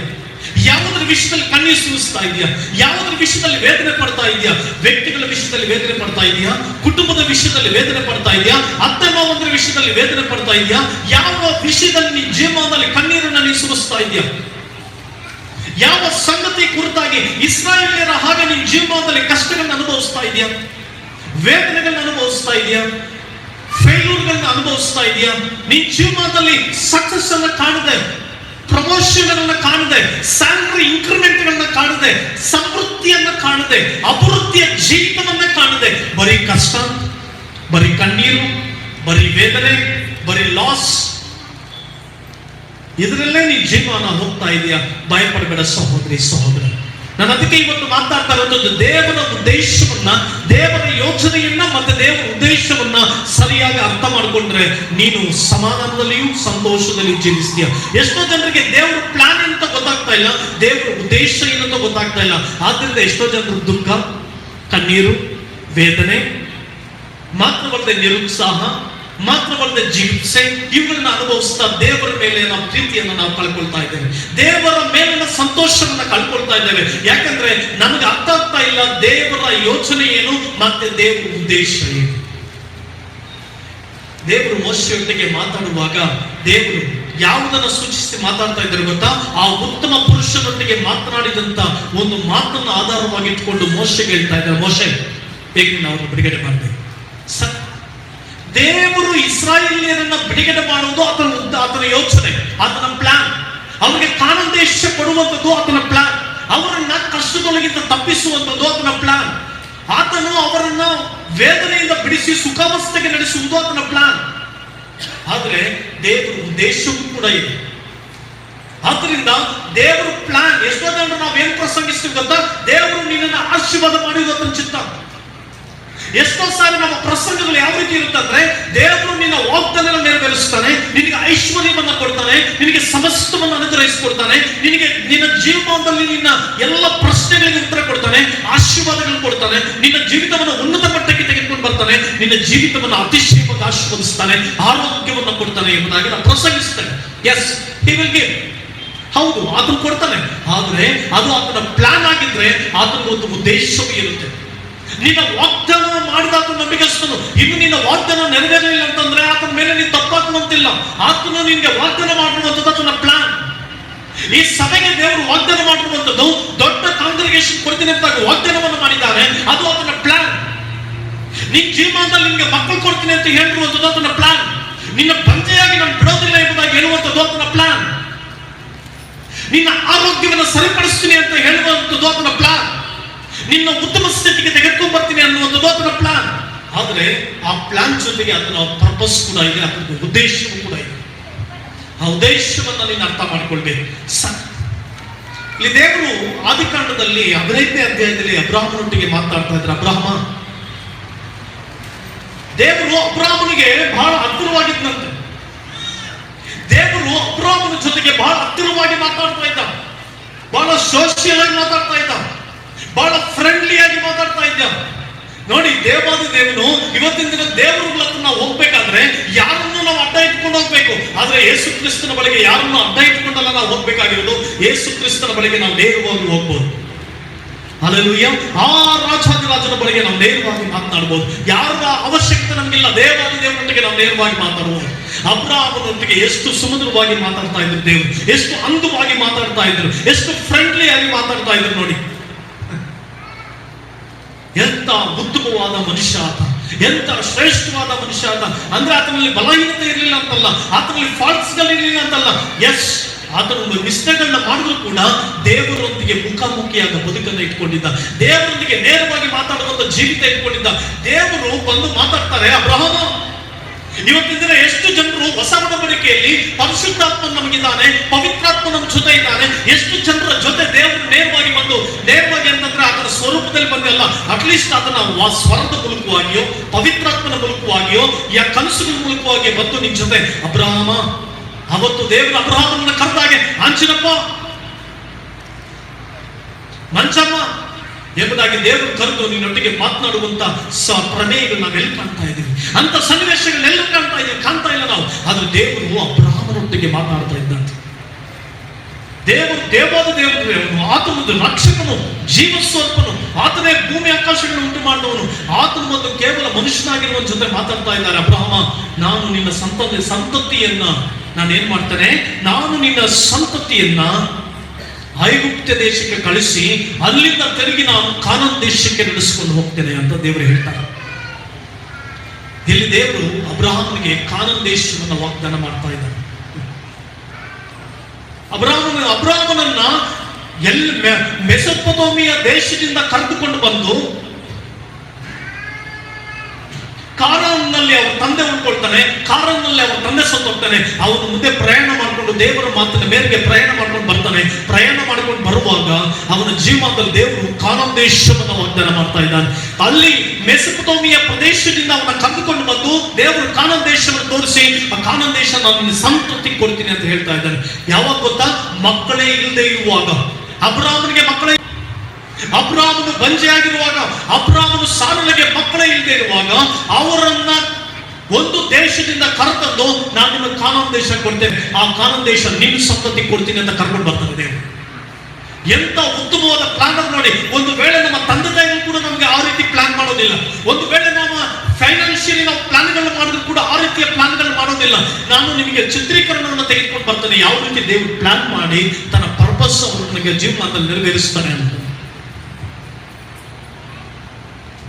[SPEAKER 4] ಯಾವುದರ ವಿಷಯದಲ್ಲಿ ಕಣ್ಣೀರು ಸುರಿಸ್ತಾ ಇದೆಯಾ? ಯಾವುದರ ವಿಷಯದಲ್ಲಿ ವೇದನೆ ಪಡ್ತಾ ಇದೆಯಾ? ವ್ಯಕ್ತಿಗಳ ವಿಷಯದಲ್ಲಿ ವೇದನೆ ಪಡ್ತಾ ಇದೆಯಾ? ಕುಟುಂಬದ ವಿಷಯದಲ್ಲಿ ವೇದನೆ ಪಡ್ತಾ ಇದೆಯಾ? ಅತ್ತೆ ಮಾವಂದ್ರ ವಿಷಯದಲ್ಲಿ ವೇದನೆ ಪಡ್ತಾ ಇದೆಯಾ? ಯಾವ ವಿಷಯದಲ್ಲಿ ನಿನ್ನ ಜೀವನದಲ್ಲಿ ಕಣ್ಣೀರನ್ನ ನೀನು ಸುರಿಸ್ತಾ ಇದೆಯಾ? ಯಾವ ಸಂಗತಿ ಕುರಿತಾಗಿ ಇಸ್ರಾಯೇಲ್ಯರ ಹಾಗೆ ನಿನ್ನ ಜೀವನದಲ್ಲಿ ಕಷ್ಟಗಳನ್ನ ಅನುಭವಿಸ್ತಾ ಇದೆಯಾ? ವೇದನೆಗಳನ್ನ ಅನುಭವಿಸ್ತಾ ಇದೆಯಾ? ಫೇಲ್ಯೂರ್ಗಳನ್ನ ಅನುಭವಿಸ್ತಾ ಇದೆಯಾ? ನಿನ್ನ ಜೀವನದಲ್ಲಿ ಸಕ್ಸಸ್ ಅನ್ನ ಕಾಣದೆ, ಪ್ರಮೋಷನ್ ಅನ್ನ ಕಾಣದೆ, ಸ್ಯಾಲರಿ ಇನ್ಕ್ರಿಮೆಂಟ್ ಗಳನ್ನ ಕಾಣದೆ, ಸಮೃದ್ಧಿಯನ್ನ ಕಾಣದೆ, ಅಭಿವೃದ್ಧಿಯ ಜೀವಿತವನ್ನ ಕಾಣದೆ, ಬರೀ ಕಷ್ಟ, ಬರೀ ಕಣ್ಣೀರು,
[SPEAKER 3] ಬರೀ ವೇದನೆ, ಬರೀ ಲಾಸ್, ಇದರಲ್ಲೇ ನೀನ್ ಜೀವನ ಹೋಗ್ತಾ ಇದೆಯಾ? ಭಯಪಡಬೇಡ ಸಹೋದರಿ, ಸಹೋದರ. ನಾನು ಅದಕ್ಕೆ ಇವತ್ತು ಮಾತಾಡ್ತಾ ಇರೋದು ದೇವರ ಉದ್ದೇಶವನ್ನ, ದೇವರ ಯೋಚನೆಯನ್ನ ಮತ್ತೆ ದೇವರ ಉದ್ದೇಶವನ್ನ ಸರಿಯಾಗಿ ಅರ್ಥ ಮಾಡಿಕೊಂಡ್ರೆ ನೀನು ಸಮಾಧಾನದಲ್ಲಿಯೂ ಸಂತೋಷದಲ್ಲಿ ಜೀವಿಸ್ತೀಯ. ಎಷ್ಟೋ ಜನರಿಗೆ ದೇವರ ಪ್ಲಾನ್ ಅಂತ ಗೊತ್ತಾಗ್ತಾ ಇಲ್ಲ, ದೇವರ ಉದ್ದೇಶ ಏನಂತ ಗೊತ್ತಾಗ್ತಾ ಇಲ್ಲ. ಆದ್ರಿಂದ ಎಷ್ಟೋ ಜನರು ದುಃಖ, ಕಣ್ಣೀರು, ವೇದನೆ, ಮಾತ್ರವಲ್ಲದೆ ನಿರುತ್ಸಾಹ, ಮಾತ್ರವಲ್ಲದೆ ಜಿಗುಪ್ಸೆ, ಇವುಗಳನ್ನ ಅನುಭವಿಸ್ತಾ ದೇವರ ಮೇಲೆ ನಾವು ಪ್ರೀತಿಯನ್ನು ನಾವು ಕಳ್ಕೊಳ್ತಾ ಇದ್ದೇವೆ, ದೇವರ ಮೇಲಿನ ಸಂತೋಷವನ್ನ ಕಳ್ಕೊಳ್ತಾ ಇದ್ದೇವೆ. ಯಾಕಂದ್ರೆ ನಮಗೆ ಅರ್ಥ ಆಗ್ತಾ ಇಲ್ಲ ದೇವರ ಯೋಚನೆ ಏನು ಮತ್ತೆ ದೇವರ ಉದ್ದೇಶ ಏನು. ದೇವರು ಮೋಶೆಯೊಂದಿಗೆ ಮಾತಾಡುವಾಗ ದೇವರು ಯಾವುದನ್ನ ಸೂಚಿಸಿ ಮಾತಾಡ್ತಾ ಇದ್ದಾರೆ ಗೊತ್ತಾ? ಆ ಉತ್ತಮ ಪುರುಷನೊಂದಿಗೆ ಮಾತನಾಡಿದಂತ ಒಂದು ಮಾತನ್ನು ಆಧಾರವಾಗಿ ಇಟ್ಕೊಂಡು ಮೋಶೆಗೆ ಹೇಳ್ತಾ ಇದ್ದಾರೆ, ಮೋಶೆ ಹೇಗೆ ನಾವು ಬಿಡುಗಡೆ ಮಾಡಬೇಕು. ದೇವರು ಇಸ್ರಾಯೇಲ್ಯರನ್ನ ಬಿಡುಗಡೆ ಮಾಡುವುದು ಆತನ ಯೋಚನೆ, ಆತನ ಪ್ಲಾನ್. ಅವರಿಗೆ ಕಾನಾನ್ ದೇಶ ಕೊಡುವಂಥದ್ದು ಆತನ ಪ್ಲಾನ್. ಅವರನ್ನ ಕಷ್ಟದೊಳಗಿಂದ ತಪ್ಪಿಸುವಂಥದ್ದು ಆತನ ಪ್ಲಾನ್. ಆತನು ಅವರನ್ನ ವೇದನೆಯಿಂದ ಬಿಡಿಸಿ ಸುಖಾವಸ್ಥೆಗೆ ನಡೆಸುವುದು ಆತನ ಪ್ಲಾನ್. ಆದ್ರೆ ದೇವರ ಉದ್ದೇಶವೂ ಕೂಡ ಇದೆ. ಆದ್ರಿಂದ ದೇವರ ಪ್ಲಾನ್, ಎಷ್ಟೋ ಜನರು ನಾವೇನ್ ಪ್ರಸಂಗಿಸ್ತೀವಿ ಗೊತ್ತಾ? ದೇವರು ನಿನ್ನನ್ನು ಆಶೀರ್ವಾದ ಮಾಡುವುದು ಆತನ ಚಿತ್ತ. ಎಷ್ಟೋ ಸಾರಿ ನಮ್ಮ ಪ್ರಸಂಗಗಳು ಯಾವ ರೀತಿ ಇರುತ್ತಂದ್ರೆ, ದೇವರು ನಿನ್ನ ವಾಗ್ದಾನ ನೆರವೇರಿಸ್ತಾನೆ, ನಿನಗೆ ಐಶ್ವರ್ಯವನ್ನ ಕೊಡ್ತಾನೆ, ನಿನಗೆ ಸಮಸ್ತವನ್ನು ಅನುಗ್ರಹಿಸಿಕೊಡ್ತಾನೆ, ನಿನಗೆ ನಿನ್ನ ಜೀವನದಲ್ಲಿ ನಿನ್ನ ಎಲ್ಲ ಪ್ರಶ್ನೆಗಳಿಗೆ ಉತ್ತರ ಕೊಡ್ತಾನೆ, ಆಶೀರ್ವಾದಗಳು ಕೊಡ್ತಾನೆ, ನಿನ್ನ ಜೀವಿತವನ್ನು ಉನ್ನತ ಮಟ್ಟಕ್ಕೆ ತೆಗೆದುಕೊಂಡು ಬರ್ತಾನೆ, ನಿನ್ನ ಜೀವಿತವನ್ನು ಅತಿಶಯವಾಗಿ ಆಶೀರ್ವದಿಸ್ತಾನೆ, ಆರೋಗ್ಯವನ್ನು ಕೊಡ್ತಾನೆ ಎಂಬುದಾಗಿ ನಾವು ಪ್ರಸಂಗಿಸ್ತೇನೆ. Yes, he will give. ಹೌದು, ಆತನು ಕೊಡ್ತಾನೆ. ಆದ್ರೆ ಅದು ಆತನ ಪ್ಲಾನ್ ಆಗಿದ್ರೆ ಆತನಿಗೊಂದು ಉದ್ದೇಶವೂ ಇರುತ್ತೆ. ನಿನ್ನ ವಾಗ್ದಾನ ಮಾಡಿದಾತ ನಂಬಿಕಸ್ತನು. ಇನ್ನು ನಿನ್ನ ವಾಗ್ದಾನ ನೆರವೇರಲಿಲ್ಲ ಅಂತಂದ್ರೆ ಆತನ ಮೇಲೆ ನೀನು ತಪ್ಪಾಕುವಂತಿಲ್ಲ. ಆತನು ನಿನ್ಗೆ ವಾಗ್ದಾನ ಮಾಡಿರುವಂಥದ್ದು ಆತನ ಪ್ಲಾನ್. ಈ ಸಭೆಗೆ ದೇವರು ವಾಗ್ದಾನ ಮಾಡಿರುವಂಥದ್ದು, ದೊಡ್ಡ ಕಾಂಗ್ರಿಗೇಷನ್ ಕೊಡ್ತೀನಿ ಅಂತ ವಾಗ್ದಾನವನ್ನು ಮಾಡಿದ್ದಾರೆ, ಅದು ಆತನ ಪ್ಲಾನ್. ನಿನ್ ಜೀವನದಲ್ಲಿ ನಿನ್ಗೆ ಮಕ್ಕಳು ಕೊಡ್ತೀನಿ ಅಂತ ಹೇಳಿರುವಂಥದ್ದು ಆತನ ಪ್ಲಾನ್. ನಿನ್ನ ಬಂಜೆಯಾಗಿ ನಾನು ಬಿಡೋದಿಲ್ಲ ಎಂಬುದಾಗಿ ಹೇಳುವಂಥದ್ದು ಆತನ ಪ್ಲಾನ್. ನಿನ್ನ ಆರೋಗ್ಯವನ್ನು ಸರಿಪಡಿಸ್ತೀನಿ ಅಂತ ಹೇಳುವಂಥದ್ದು ಆತನ ಪ್ಲಾನ್. ನಿನ್ನ ಉತ್ತಮ ಸ್ಥಿತಿಗೆ ತೆಗೆದುಕೊಂಡು ಬರ್ತೀನಿ ಅನ್ನುವಂಥದ್ದು ಆತನ ಪ್ಲಾನ್. ಆದ್ರೆ ಆ ಪ್ಲಾನ್ ಜೊತೆಗೆ ಆತನ ಪರ್ಪಸ್ ಕೂಡ ಇದೆ, ಆತನ ಉದ್ದೇಶವೂ ಕೂಡ ಇದೆ. ಆ ಉದ್ದೇಶವನ್ನ ನೀನು ಅರ್ಥ ಮಾಡ್ಕೊಳ್ಬೇಕು. ಇಲ್ಲಿ ದೇವರು ಆದಿಕಾಂಡದಲ್ಲಿ 15ನೇ ಅಧ್ಯಾಯದಲ್ಲಿ ಅಬ್ರಾಹ್ಮನೊಟ್ಟಿಗೆ ಮಾತಾಡ್ತಾ ಇದ್ದಾರೆ. ದೇವರು ಅಬ್ರಾಹ್ಮನಿಗೆ ಬಹಳ ಹತ್ತಿರವಾಗಿದ್ದಂತೆ. ದೇವರು ಅಬ್ರಾಹ್ಮನ ಜೊತೆಗೆ ಬಹಳ ಹತ್ತಿರವಾಗಿ ಮಾತಾಡ್ತಾ ಇದ್ದ, ಬಹಳ ಸೋಷಿಯಲ್ ಆಗಿ ಮಾತಾಡ್ತಾ ಇದ್ದ, ಬಹಳ ಫ್ರೆಂಡ್ಲಿ ಆಗಿ ಮಾತಾಡ್ತಾ ಇದ್ದ. ನೋಡಿ, ದೇವಾದ ದೇವನು ಇವತ್ತಿನ ದಿನ ದೇವರುಗಳ ಹತ್ರ ನಾವು ಹೋಗ್ಬೇಕಾದ್ರೆ ಯಾರನ್ನು ನಾವು ಅಡ್ಡ ಇಟ್ಕೊಂಡು ಹೋಗ್ಬೇಕು. ಆದ್ರೆ ಯೇಸು ಕ್ರಿಸ್ತನ ಬಳಿಗೆ ಯಾರನ್ನು ಅಡ್ಡ ಇಟ್ಕೊಂಡಲ್ಲ ನಾವು ಹೋಗ್ಬೇಕಾಗಿರೋದು. ಯೇಸು ಕ್ರಿಸ್ತನ ಬಳಿಗೆ ನಾವು ನೇರವಾಗಿ ಹೋಗ್ಬೋದು. ಹಲ್ಲೆಲೂಯಾ. ಆ ರಾಜಾದಿರಾಜನ ಬಳಿಗೆ ನಾವು ನೇರವಾಗಿ ಮಾತನಾಡಬಹುದು. ಯಾರ ಅವಶ್ಯಕತೆ ನಮಗಿಲ್ಲ, ದೇವಾದ ದೇವರೊಟ್ಟಿಗೆ ನಾವು ನೇರವಾಗಿ ಮಾತಾಡಬಹುದು. ಅಬ್ರಾಹ್ಮನೊಟ್ಟಿಗೆ ಎಷ್ಟು ಸುಮಧುರವಾಗಿ ಮಾತಾಡ್ತಾ ಇದ್ರು ದೇವರು, ಎಷ್ಟು ಅಂದವಾಗಿ ಮಾತಾಡ್ತಾ ಇದ್ರು, ಎಷ್ಟು ಫ್ರೆಂಡ್ಲಿ ಆಗಿ ಮಾತಾಡ್ತಾ ಇದ್ರು. ನೋಡಿ, ಎಂತ ಉತ್ತಮವಾದ ಮನುಷ್ಯ ಆತ, ಎಂತ ಶ್ರೇಷ್ಠವಾದ ಮನುಷ್ಯ ಆತ. ಅಂದ್ರೆ ಆತನಲ್ಲಿ ಬಲಹೀನತೆ ಇರಲಿಲ್ಲ ಅಂತಲ್ಲ, ಆತನಲ್ಲಿ ಫಾಲ್ಟ್ಸ್ ಗಳಿರಲಿಲ್ಲ ಅಂತಲ್ಲ. ಎಸ್, ಆತನ ಮಿಸ್ಟೇಕ್ಗಳನ್ನ ಮಾಡಿದ್ರು ಕೂಡ ದೇವರೊಂದಿಗೆ ಮುಖಾಮುಖಿಯಾದ ಬದುಕನ್ನು ಇಟ್ಕೊಂಡಿದ್ದ, ದೇವರೊಂದಿಗೆ ನೇರವಾಗಿ ಮಾತಾಡುವಂತ ಜೀವಿತ ಇಟ್ಕೊಂಡಿದ್ದ. ದೇವರು ಬಂದು ಮಾತಾಡ್ತಾರೆ, ಅಬ್ರಹಾಮ. ಇವತ್ತಿನ ದಿನ ಎಷ್ಟು ಜನರು ಹೊಸ ಒಡಂಬಡಿಕೆಯಲ್ಲಿ ಪರಿಶುದ್ಧಾತ್ಮ ನಮಗಿದ್ದಾನೆ, ಪವಿತ್ರಾತ್ಮ ನಮ್ಮ ಜೊತೆ ಇದ್ದಾನೆ. ಎಷ್ಟು ಜನರ ಜೊತೆ ದೇವರು ನೇರವಾಗಿ ಬಂದು, ನೇರವಾಗಿ ಅಂತಂದ್ರೆ ಆತನ ಸ್ವರೂಪದಲ್ಲಿ ಬಂದಲ್ಲ, ಅಟ್ಲೀಸ್ಟ್ ಆತನ ಸ್ವರದ ಮೂಲಕವಾಗಿಯೋ ಪವಿತ್ರಾತ್ಮನ ಮೂಲಕವಾಗಿಯೋ ಯಾ ಕನಸುಗಳ ಮೂಲಕವಾಗಿ ಬಂದು ನಿನ್ ಜೊತೆ ಅಬ್ರಹಾಮ. ಅವತ್ತು ದೇವರು ಅಬ್ರಹಾಮನನ್ನ ಕರೆದಾಗೆ, ಆಂಚಿನಪ್ಪ, ಮಂಚಮ್ಮ ಎಂಬುದಾಗಿ ದೇವರು ಕರೆದು ನಿನ್ನೊಟ್ಟಿಗೆ ಮಾತನಾಡುವಂತ ಪ್ರಮೇಯಗಳು ನಾವೆಲ್ಲಿ ಕಾಣ್ತಾ ಇದ್ದೀವಿ, ಅಂತ ಸನ್ನಿವೇಶಗಳನ್ನೆಲ್ಲ ಕಾಣ್ತಾ ಇಲ್ಲ ನಾವು. ಆದ್ರೆ ದೇವರು ಅಬ್ರಹಾಮನೊಟ್ಟಿಗೆ ಮಾತನಾಡ್ತಾ ಇದ್ದಂತೆ. ದೇವರು ದೇವಾದ ದೇವರು, ಆತನೊಂದು ರಕ್ಷಕನು, ಜೀವಸ್ವರೂಪನು, ಆತನೇ ಭೂಮಿ ಆಕಾಶಗಳನ್ನು ಉಂಟು ಮಾಡಿದವನು. ಆತನು ಒಂದು ಕೇವಲ ಮನುಷ್ಯನಾಗಿರುವ ಜೊತೆ ಮಾತಾಡ್ತಾ ಇದ್ದಾರೆ. ಅಬ್ರಹಾಮ, ನಾನು ನಿನ್ನ ಸಂತತಿಯನ್ನ ನಾನೇನ್ ಮಾಡ್ತೇನೆ, ನಾನು ನಿನ್ನ ಸಂತತಿಯನ್ನ ಐಗುಪ್ತ ದೇಶಕ್ಕೆ ಕಳಿಸಿ ಅಲ್ಲಿಂದ ತಿರುಗಿ ನಾನು ಕಾನಾನ್ ದೇಶಕ್ಕೆ ನಡೆಸಿಕೊಂಡು ಹೋಗ್ತೇನೆ ಅಂತ ದೇವರು ಹೇಳ್ತಾರೆ. ಇಲ್ಲಿ ದೇವರು ಅಬ್ರಹಾಮನಿಗೆ ಕಾನಾನ್ ದೇಶವನ್ನು ವಾಗ್ದಾನ ಮಾಡ್ತಾ ಇದ್ದಾರೆ. ಅಬ್ರಹಾಮನನ್ನ ಮೆಸೊಪೊತಾಮಿಯ ದೇಶದಿಂದ ಕರೆದುಕೊಂಡು ಬಂದು ಕಾರನ್ನಲ್ಲಿ ಅವರ ತಂದೆ ಉಳ್ಕೊಳ್ತಾನೆ, ಕಾರನ್ನಲ್ಲಿ ಅವರ ತಂದೆ ಸತ್ತೋಗ್ತಾನೆ. ಅವನು ಮುಂದೆ ಪ್ರಯಾಣ ಮಾಡಿಕೊಂಡು ದೇವರ ಮಾತಿನ ಮೇರೆಗೆ ಪ್ರಯಾಣ ಮಾಡ್ಕೊಂಡು ಬರ್ತಾನೆ. ಪ್ರಯಾಣ ಮಾಡ್ಕೊಂಡು ಬರುವಾಗ ಅವನ ಜೀವನದಲ್ಲಿ ದೇವರು ಕಾನಾನ್ ದೇಶವನ್ನು ವಾಗ್ದಾನ ಮಾಡ್ತಾ ಇದ್ದಾನೆ. ಅಲ್ಲಿ ಮೆಸೊಪೊತಾಮಿಯ ಪ್ರದೇಶದಿಂದ ಅವನ ಕರೆದುಕೊಂಡು ಬಂದು ದೇವರು ಕಾನಾನ್ ದೇಶವನ್ನು ತೋರಿಸಿ, ಆ ಕಾನಾನ್ ದೇಶ ನಾನು ಸಂತತಿ ಕೊಡ್ತೀನಿ ಅಂತ ಹೇಳ್ತಾ ಇದ್ದಾನೆ. ಯಾವಾಗ ಗೊತ್ತಾ? ಮಕ್ಕಳೇ ಇಲ್ಲದೆ ಇರುವಾಗ, ಅಬ್ರಾಮನಿಗೆ ಮಕ್ಕಳೇ, ಅಬ್ರಾಮನು ಬಂಜೆಯಾಗಿರುವಾಗ, ಅಬ್ರಾಮನು ಸಾರನಿಗೆ ಮಕ್ಕಳೇ ಇಲ್ಲದೆ ಇರುವಾಗ ಅವರನ್ನ ಒಂದು ದೇಶದಿಂದ ಕರೆತಂದು ನಾನು ನಿಮಗೆ ಕಾನಾನ್ ದೇಶ ಕೊಡ್ತೇನೆ, ಆ ಕಾನಾನ್ ದೇಶ ನಿನ್ನ ಸಂತತಿ ಕೊಡ್ತೀನಿ ಅಂತ ಕರ್ಕೊಂಡು ಬರ್ತಾರೆ ದೇವರು. ಎಂತ ಉತ್ತಮವಾದ ಪ್ಲಾನ್ ನೋಡಿ. ಒಂದು ವೇಳೆ ನಮ್ಮ ತಂದೆ ತಾಯಿಗಳು ಕೂಡ ನಮಗೆ ಆ ರೀತಿ ಪ್ಲಾನ್ ಮಾಡೋದಿಲ್ಲ. ಒಂದು ವೇಳೆ ನಮ್ಮ ಫೈನಾನ್ಷಿಯಲಿ ನಾವು ಪ್ಲಾನ್ಗಳನ್ನು ಮಾಡಿದ್ರು ಕೂಡ ಆ ರೀತಿಯ ಪ್ಲಾನ್ಗಳು ಮಾಡೋದಿಲ್ಲ. ನಾನು ನಿಮಗೆ ಚಿತ್ರೀಕರಣವನ್ನು ತೆಗೆದುಕೊಂಡು ಬರ್ತೇನೆ, ಯಾವ ರೀತಿ ದೇವರು ಪ್ಲಾನ್ ಮಾಡಿ ತನ್ನ ಪರ್ಪಸ್ ಅವರು ನನಗೆ ಜೀವನದಲ್ಲಿ ನೆರವೇರಿಸ್ತಾನೆ ಅಂತ.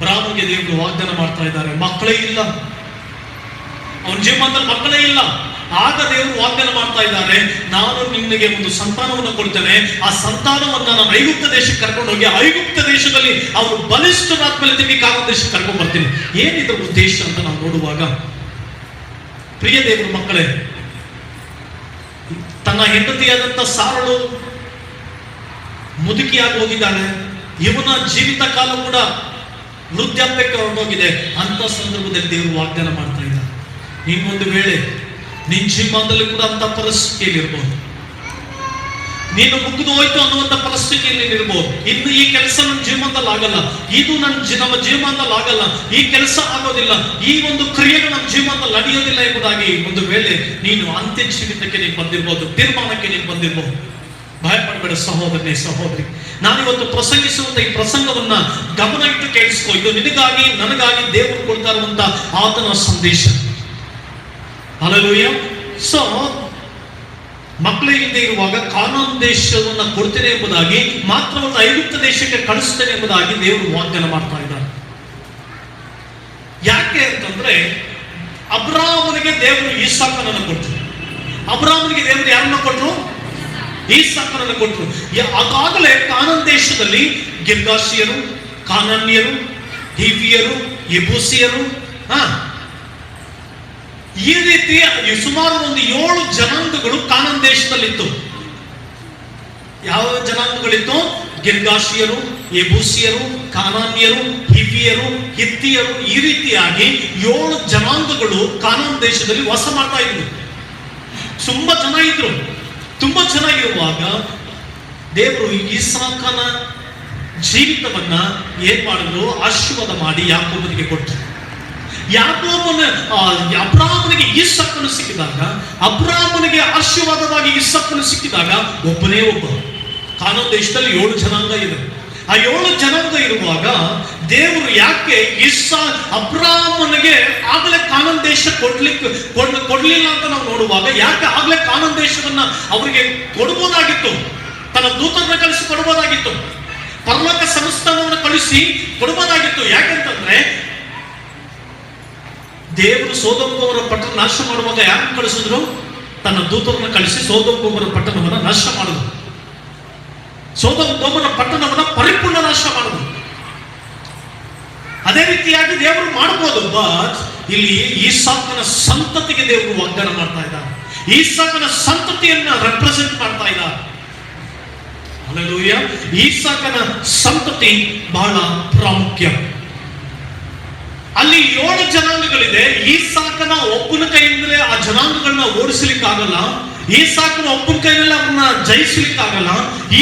[SPEAKER 3] ಬ್ರಾಹ್ಮಣಿಗೆ ದೇವರು ವಾಗ್ದಾನ ಮಾಡ್ತಾ ಇದ್ದಾರೆ, ಮಕ್ಕಳೇ ಇಲ್ಲ, ಅವನ ಜೀವನದಲ್ಲಿ ಮಕ್ಕಳೇ ಇಲ್ಲ. ಆಗ ದೇವರು ವಾಗ್ದಾನ ಮಾಡ್ತಾ ಇದ್ದಾರೆ, ನಾನು ನಿನಗೆ ಒಂದು ಸಂತಾನವನ್ನು ಕೊಡ್ತೇನೆ, ಆ ಸಂತಾನವನ್ನು ನಾನು ಐಗುಪ್ತ ದೇಶಕ್ಕೆ ಕರ್ಕೊಂಡು ಹೋಗಿ ಐಗುಪ್ತ ದೇಶದಲ್ಲಿ ಅವರು ಬಲಿಷ್ಠರಾದ್ಮೇಲೆ ತಿರುಗಿ ಕಾನಾನ್ ದೇಶಕ್ಕೆ ಕರ್ಕೊಂಡು ಬರ್ತೀನಿ. ಏನಿದ್ರ ಉದ್ದೇಶ ಅಂತ ನಾವು ನೋಡುವಾಗ, ಪ್ರಿಯ ದೇವರ ಮಕ್ಕಳೇ, ತನ್ನ ಹೆಂಡತಿಯಾದಂತ ಸಾರಳು ಮುದುಕಿಯಾಗಿ ಹೋಗಿದ್ದಾಳೆ. ಇವನ ಜೀವಿತ ಕಾಲ ಕೂಡ ವೃದ್ಧಾಪ್ಯಕ್ಕೆ ಹೊರಟೋಗಿದೆ. ಅಂತ ಸಂದರ್ಭದಲ್ಲಿ ದೇವರು ವಾಗ್ದಾನ ಮಾಡ್ತಾ ಇದ್ದಾರೆ, ನೀನೊಂದು ವೇಳೆ ನಿನ್ನ ಜೀವನದಲ್ಲಿ ಕೂಡ ಅಂತ ಪರಿಸ್ಥಿತಿಯಲ್ಲಿ ಇರ್ಬೋದು, ನೀನು ಮುಗಿದು ಹೋಯ್ತು ಅನ್ನುವಂಥ ಪರಿಸ್ಥಿತಿಯಲ್ಲಿ ಇರ್ಬೋದು. ಇನ್ನು ಈ ಕೆಲಸ ನನ್ನ ಜೀವನದಲ್ಲಿ ಆಗಲ್ಲ, ಇದು ನಮ್ಮ ಜೀವನದಲ್ಲಿ ಆಗಲ್ಲ, ಈ ಕೆಲಸ ಆಗೋದಿಲ್ಲ, ಈ ಒಂದು ಕ್ರಿಯೆಗಳು ನಮ್ಮ ಜೀವನದಲ್ಲಿ ನಡೆಯೋದಿಲ್ಲ ಎಂಬುದಾಗಿ ಒಂದು ವೇಳೆ ನೀನು ಅಂತ್ಯ ಜೀವಿತಕ್ಕೆ ನೀನು ಬಂದಿರ್ಬೋದು, ತೀರ್ಮಾನಕ್ಕೆ ನೀನು ಬಂದಿರ್ಬೋದು. ಭಯಪಡಬೇಡ ಸಹೋದರನೇ, ಸಹೋದರಿ. ನಾನಿವತ್ತು ಪ್ರಸಂಗಿಸುವಂತ ಈ ಪ್ರಸಂಗವನ್ನ ಗಮನ ಇಟ್ಟು ಕೇಳಿಸ್ಕೊ. ಇದು ನಿನಗಾಗಿ ನನಗಾಗಿ ದೇವರು ಕೊಡ್ತಾ ಇರುವಂತ ಆತನ ಸಂದೇಶ. ಹಲ್ಲೆಲೂಯಾ. ಸೊ ಮಕ್ಕಳೇ ಇಲ್ಲದೆ ಇರುವಾಗ ಕಾನಾನ್ ದೇಶವನ್ನ ಕೊಡ್ತೇನೆ ಎಂಬುದಾಗಿ, ಮಾತ್ರವಲ್ಲ ಐಗುಪ್ತ ದೇಶಕ್ಕೆ ಕಳಿಸ್ತೇನೆ ಎಂಬುದಾಗಿ ದೇವರು ವಾಗ್ದಾನ ಮಾಡ್ತಾ ಇದ್ದಾರೆ. ಯಾಕೆ ಅಂತಂದ್ರೆ ಅಬ್ರಾಮನಿಗೆ ದೇವರು ಇಸಾಕನನ್ನು ಕೊಟ್ಟರು. ಅಬ್ರಾಮನಿಗೆ ದೇವರು ಯಾರನ್ನ ಕೊಟ್ಟರು? ಇಸಾಕನನ್ನು ಕೊಟ್ಟರು. ಅದಾಗಲೇ ಕಾನಾನ್ ದೇಶದಲ್ಲಿ ಗಿರ್ಗಾಷಿಯರು, ಕಾನಾನ್ಯರು, ಹಿವಿಯರು, ಯೆಬೂಸಿಯರು, ಈ ರೀತಿ ಸುಮಾರು ಒಂದು 7 ಜನಾಂಗಗಳು ಕಾನಾನ್ ದೇಶದಲ್ಲಿತ್ತು. ಯಾವ ಜನಾಂಗಗಳಿತ್ತು? ಗಿರ್ಗಾಷಿಯರು, ಯೆಬೂಸಿಯರು, ಕಾನಾನ್ಯರು, ಹಿವಿಯರು, ಹಿತ್ತಿಯರು, ಈ ರೀತಿಯಾಗಿ 7 ಜನಾಂಗಗಳು ಕಾನಾನ್ ದೇಶದಲ್ಲಿ ವಾಸ ಮಾಡ್ತಾ ಇದ್ರು. ತುಂಬಾ ಜನ ಇದ್ರು. ತುಂಬಾ ಚೆನ್ನಾಗಿರುವಾಗ ದೇವರು ಇಸಾಕನ ಜೀವಿತವನ್ನ ಏನ್ ಮಾಡಿದ್ರು? ಆಶೀರ್ವಾದ ಮಾಡಿ ಯಾಕೋಬನಿಗೆ ಕೊಟ್ಟರು. ಅಬ್ರಾಮನಿಗೆ ಇಸಾಕನು ಸಿಕ್ಕಿದಾಗ, ಅಬ್ರಾಮನಿಗೆ ಆಶೀರ್ವಾದವಾಗಿ ಇಸಾಕನು ಸಿಕ್ಕಿದಾಗ ಒಬ್ಬನೇ ಒಬ್ಬ. ಕಾನಾನ್ ದೇಶದಲ್ಲಿ 7 ಜನಾಂಗ ಇದೆ. ಆ 7 ಜನಾಂಗ ಇರುವಾಗ ದೇವರು ಯಾಕೆ ಅಬ್ರಾಮನಿಗೆ ಆಗಲೇ ಕಾನಾನ್ ದೇಶ ಕೊಡ್ಲಿಲ್ಲ ಅಂತ ನಾವು ನೋಡುವಾಗ, ಯಾಕೆ ಆಗ್ಲೇ ಕಾನಾನ್ ದೇಶವನ್ನ ಅವರಿಗೆ ಕೊಡ್ಬೋದಾಗಿತ್ತು, ತನ್ನ ದೂತರನ್ನ ಕಳಿಸಿ ಕೊಡ್ಬೋದಾಗಿತ್ತು, ಪರಲೋಕ ಸಂಸ್ಥಾನವನ್ನು ಕಳಿಸಿ ಕೊಡ್ಬೋದಾಗಿತ್ತು. ಯಾಕೆಂತಂದ್ರೆ ದೇವರು ಸೊದೋಮ್ ಗೊಮೋರ ಪಟ್ಟಣ ನಾಶ ಮಾಡುವಾಗ ಯಾರು ಕಳಿಸಿದ್ರು? ತನ್ನ ದೂತರನ್ನ ಕಳಿಸಿ ಸೊದೋಮ್ ಗೊಮೋರ ಪಟ್ಟಣವನ್ನ ನಾಶ ಮಾಡಿದ್ರು. ಸೊದೋಮ್ ಗೊಮೋರ ಪಟ್ಟಣವನ್ನ ಪರಿಪೂರ್ಣ ನಾಶ ಮಾಡಿದ್ರು. ಅದೇ ರೀತಿಯಾಗಿ ದೇವರು ಮಾಡಬಹುದು. ಬಟ್ ಇಲ್ಲಿ ಇಸಾಕನ ಸಂತತಿಗೆ ದೇವರು ವಾಗ್ದಾನ ಮಾಡ್ತಾ ಇದ್ದಾರೆ. ಇಸಾಕನ ಸಂತತಿಯನ್ನ ರೆಪ್ರೆಸೆಂಟ್ ಮಾಡ್ತಾ ಇದ್ದಾರೆ. ಹಲ್ಲೆಲೂಯಾ. ಇಸಾಕನ ಸಂತತಿ ಬಹಳ ಪ್ರಾಮುಖ್ಯ. ಅಲ್ಲಿ 7 ಜನಾಂಗಗಳಿದೆ. ಇಸಾಕನ ಒಬ್ಬನ ಕೈಯಿಂದಲೇ ಆ ಜನಾಂಗಗಳನ್ನ ಓಡಿಸಲಿಕ್ಕಾಗಲ್ಲ. ಇಸಾಕನ ಒಬ್ಬನ ಕೈನಲ್ಲೇ ಅವನ್ನ ಜಯಿಸಲಿಕ್ಕಾಗಲ್ಲ.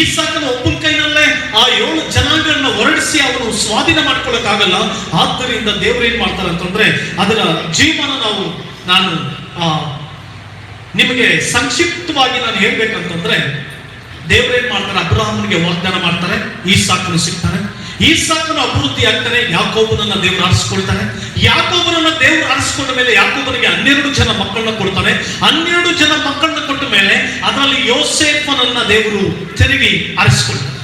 [SPEAKER 3] ಇಸಾಕನ ಒಬ್ಬನ ಕೈನಲ್ಲೇ ಆ 7 ಜನಾಂಗಗಳನ್ನ ಹೊರಡಿಸಿ ಅವನು ಸ್ವಾಧೀನ ಮಾಡ್ಕೊಳ್ಳಕ್ಕಾಗಲ್ಲ. ಆದ್ದರಿಂದ ದೇವರು ಏನ್ ಮಾಡ್ತಾರೆ ಅಂತಂದ್ರೆ, ಅದರ ಜೀವನ ನಾನು ನಿಮಗೆ ಸಂಕ್ಷಿಪ್ತವಾಗಿ ನಾನು ಹೇಳ್ಬೇಕಂತಂದ್ರೆ, ದೇವರೇನ್ ಮಾಡ್ತಾರೆ? ಅಬ್ರಹಾಮನಿಗೆ ವಾಗ್ದಾನ ಮಾಡ್ತಾರೆ, ಇಸಾಕನು ಸಿಗ್ತಾನೆ, ಇಸಾಕನು ಅಭಿವೃದ್ಧಿ ಆಗ್ತಾನೆ, ಯಾಕೋಬನನ್ನ ದೇವರು ಆರಿಸ್ಕೊಳ್ತಾನೆ. ಯಾಕೋಬನನ್ನ ದೇವರು ಆರಿಸ್ಕೊಂಡ ಮೇಲೆ ಯಾಕೋಬನಿಗೆ 12 ಜನ ಮಕ್ಕಳನ್ನ ಕೊಡ್ತಾನೆ. 12 ಜನ ಮಕ್ಕಳನ್ನ ಕೊಟ್ಟ ಮೇಲೆ ಅದರಲ್ಲಿ ಯೋಸೇಫನನ್ನ ದೇವರು ತಿರುಗಿ ಆರಿಸ್ಕೊಳ್ತಾನೆ.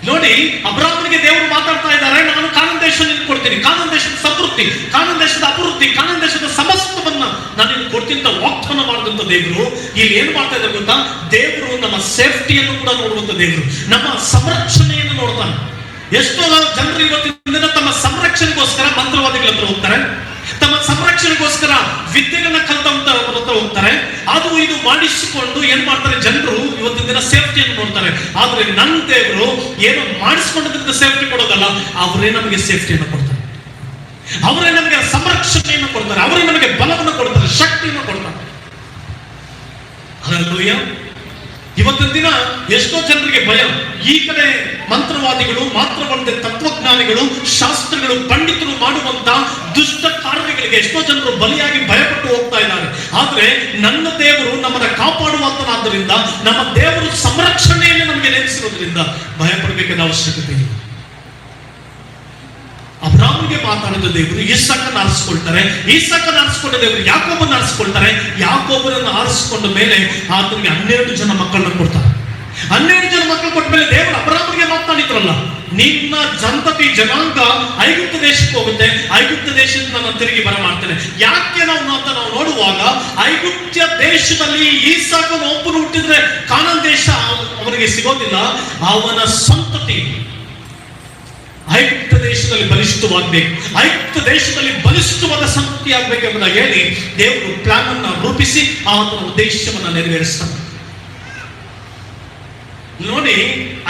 [SPEAKER 3] ನೋಡಿ, ಅಬ್ರಾಹ್ಮನಿಗೆ ದೇವರು ಮಾತಾಡ್ತಾ ಇದ್ದಾರೆ, ನಾನು ಕಾನಾನ್ ದೇಶ ನಿನಗೆ ಕೊಡ್ತೀನಿ, ಕಾನಾನ್ ದೇಶದ ಸಮೃದ್ಧಿ, ಕಾನಾನ್ ದೇಶದ ಅಭಿವೃದ್ಧಿ, ಕಾನಾನ್ ದೇಶದ ಸಮಸ್ತವನ್ನ ನಾನು ನಿನಗೆ ಕೊಡ್ತೀನಿ ಅಂತ ವಾಗ್ದಾನ ಮಾಡಿದಂತ ದೇವರು ಇಲ್ಲಿ ಏನ್ ಮಾಡ್ತಾ ಇದ್ದಾರೆ ಗೊತ್ತಾ? ದೇವರು ನಮ್ಮ ಸೇಫ್ಟಿಯನ್ನು ಕೂಡ ನೋಡುವಂತ ದೇವರು, ನಮ್ಮ ಸಂರಕ್ಷಣೆಯನ್ನು ನೋಡ್ತಾನೆ.
[SPEAKER 4] ಎಷ್ಟೋ ಜನರು ಇವತ್ತಿನ ದಿನ ತಮ್ಮ ಸಂರಕ್ಷಣೆಗೋಸ್ಕರ ಮಂತ್ರವಾದಿಗಳ ಹತ್ರ ಹೋಗ್ತಾರೆ, ತಮ್ಮ ಸಂರಕ್ಷಣೆಗೋಸ್ಕರ ವಿದ್ಯೆಗಳನ್ನ ಕಲಿತಂತರ ಹತ್ರ ಹೋಗ್ತಾರೆ. ಅದು ಇದು ಮಾಡಿಸಿಕೊಂಡು ಏನ್ ಮಾಡ್ತಾರೆ, ಜನರು ಇವತ್ತಿನ ದಿನ ಸೇಫ್ಟಿಯನ್ನು ನೋಡ್ತಾರೆ. ಆದ್ರೆ ನನ್ನ ದೇವರು ಏನು ಮಾಡಿಸ್ಕೊಂಡದ್ರಿಂದ ಸೇಫ್ಟಿ ಕೊಡೋದಲ್ಲ, ಅವರೇ ನಮಗೆ ಸೇಫ್ಟಿಯನ್ನು ಕೊಡ್ತಾರೆ, ಅವರೇ ನಮಗೆ ಸಂರಕ್ಷಣೆಯನ್ನು ಕೊಡ್ತಾರೆ, ಅವರೇ ನಮಗೆ ಬಲವನ್ನು ಕೊಡ್ತಾರೆ, ಶಕ್ತಿಯನ್ನು ಕೊಡ್ತಾರೆ. ಹಲ್ಲೆಲೂಯಾ. ಇವತ್ತಿನ ದಿನ ಎಷ್ಟೋ ಜನರಿಗೆ ಭಯ. ಈ ಕಡೆ ಮಂತ್ರವಾದಿಗಳು, ಮಾತ್ರವಲ್ಲದೆ ತತ್ವಜ್ಞಾನಿಗಳು, ಶಾಸ್ತ್ರಗಳು, ಪಂಡಿತರು ಮಾಡುವಂತ ದುಷ್ಟ ಕಾರ್ಯಗಳಿಗೆ ಎಷ್ಟೋ ಜನರು ಬಲಿಯಾಗಿ ಭಯಪಟ್ಟು ಹೋಗ್ತಾ ಇದ್ದಾರೆ. ಆದ್ರೆ ನನ್ನ ದೇವರು ನಮ್ಮನ್ನ ಕಾಪಾಡುವಂತನಾದ್ದರಿಂದ, ನಮ್ಮ ದೇವರು ಸಂರಕ್ಷಣೆಯನ್ನು ನಮಗೆ ನೇಮಿಸಿರೋದ್ರಿಂದ ಭಯಪಡಬೇಕಾದ ಅವಶ್ಯಕತೆ ಇಲ್ಲ. ಅಬ್ರಾಹ್ಮನಿಗೆ ಮಾತಾಡಿದ ದೇವರು ಇಸಾಕನ್ನು ಆರಿಸ್ಕೊಳ್ತಾರೆ, ಇಸಾಕನ್ನು ಆರಿಸ್ಕೊಂಡ ದೇವರು ಯಾಕೋಬನ್ನು ಆರಿಸ್ಕೊಳ್ತಾರೆ, ಯಾಕೋಬನನ್ನು ಆರಿಸಿಕೊಂಡ ಮೇಲೆ ಆತನಿಗೆ 12 ಜನ ಮಕ್ಕಳನ್ನ ಕೊಡ್ತಾರೆ. 12 ಜನ ಮಕ್ಕಳು ಕೊಟ್ಟ ಮೇಲೆ ದೇವರು ಅಬ್ರಾಹ್ಮನಿಗೆ ಮಾತಾಡಿದ್ರಲ್ಲ, ನಿನ್ನ ಸಂತತಿ ಜನಾಂಗ ಐಗುಪ್ತ ದೇಶಕ್ಕೆ ಹೋಗುತ್ತೆ, ಐಗುಪ್ತ ದೇಶದಿಂದ ನಾನು ತಿರುಗಿ ಬರ ಮಾಡ್ತೇನೆ. ಯಾಕೆ ನಾವು ನೋಡುವಾಗ ಐಗುಪ್ತ ದೇಶದಲ್ಲಿ ಇಸಾಕನು ಒಬ್ಬನು ಹುಟ್ಟಿದ್ರೆ ಕಾನಾನ್ ದೇಶ ಅವನಿಗೆ ಸಿಗೋದಿಲ್ಲ, ಅವನ ಸಂತತಿ ಐಗುಪ್ತ ದೇಶದಲ್ಲಿ ಬಲಿಷ್ಠವಾಗಬೇಕು, ಐಗುಪ್ತ ದೇಶದಲ್ಲಿ ಬಲಿಷ್ಠವಾದ ಸಂತತಿ ಆಗ್ಬೇಕೆಂಬುದಾಗಿ ಹೇಳಿ ದೇವರು ಪ್ಲಾನ್ ಅನ್ನ ರೂಪಿಸಿ ಆತನ ಉದ್ದೇಶವನ್ನ ನೆರವೇರಿಸ್ತಾನೆ. ನೋಡಿ,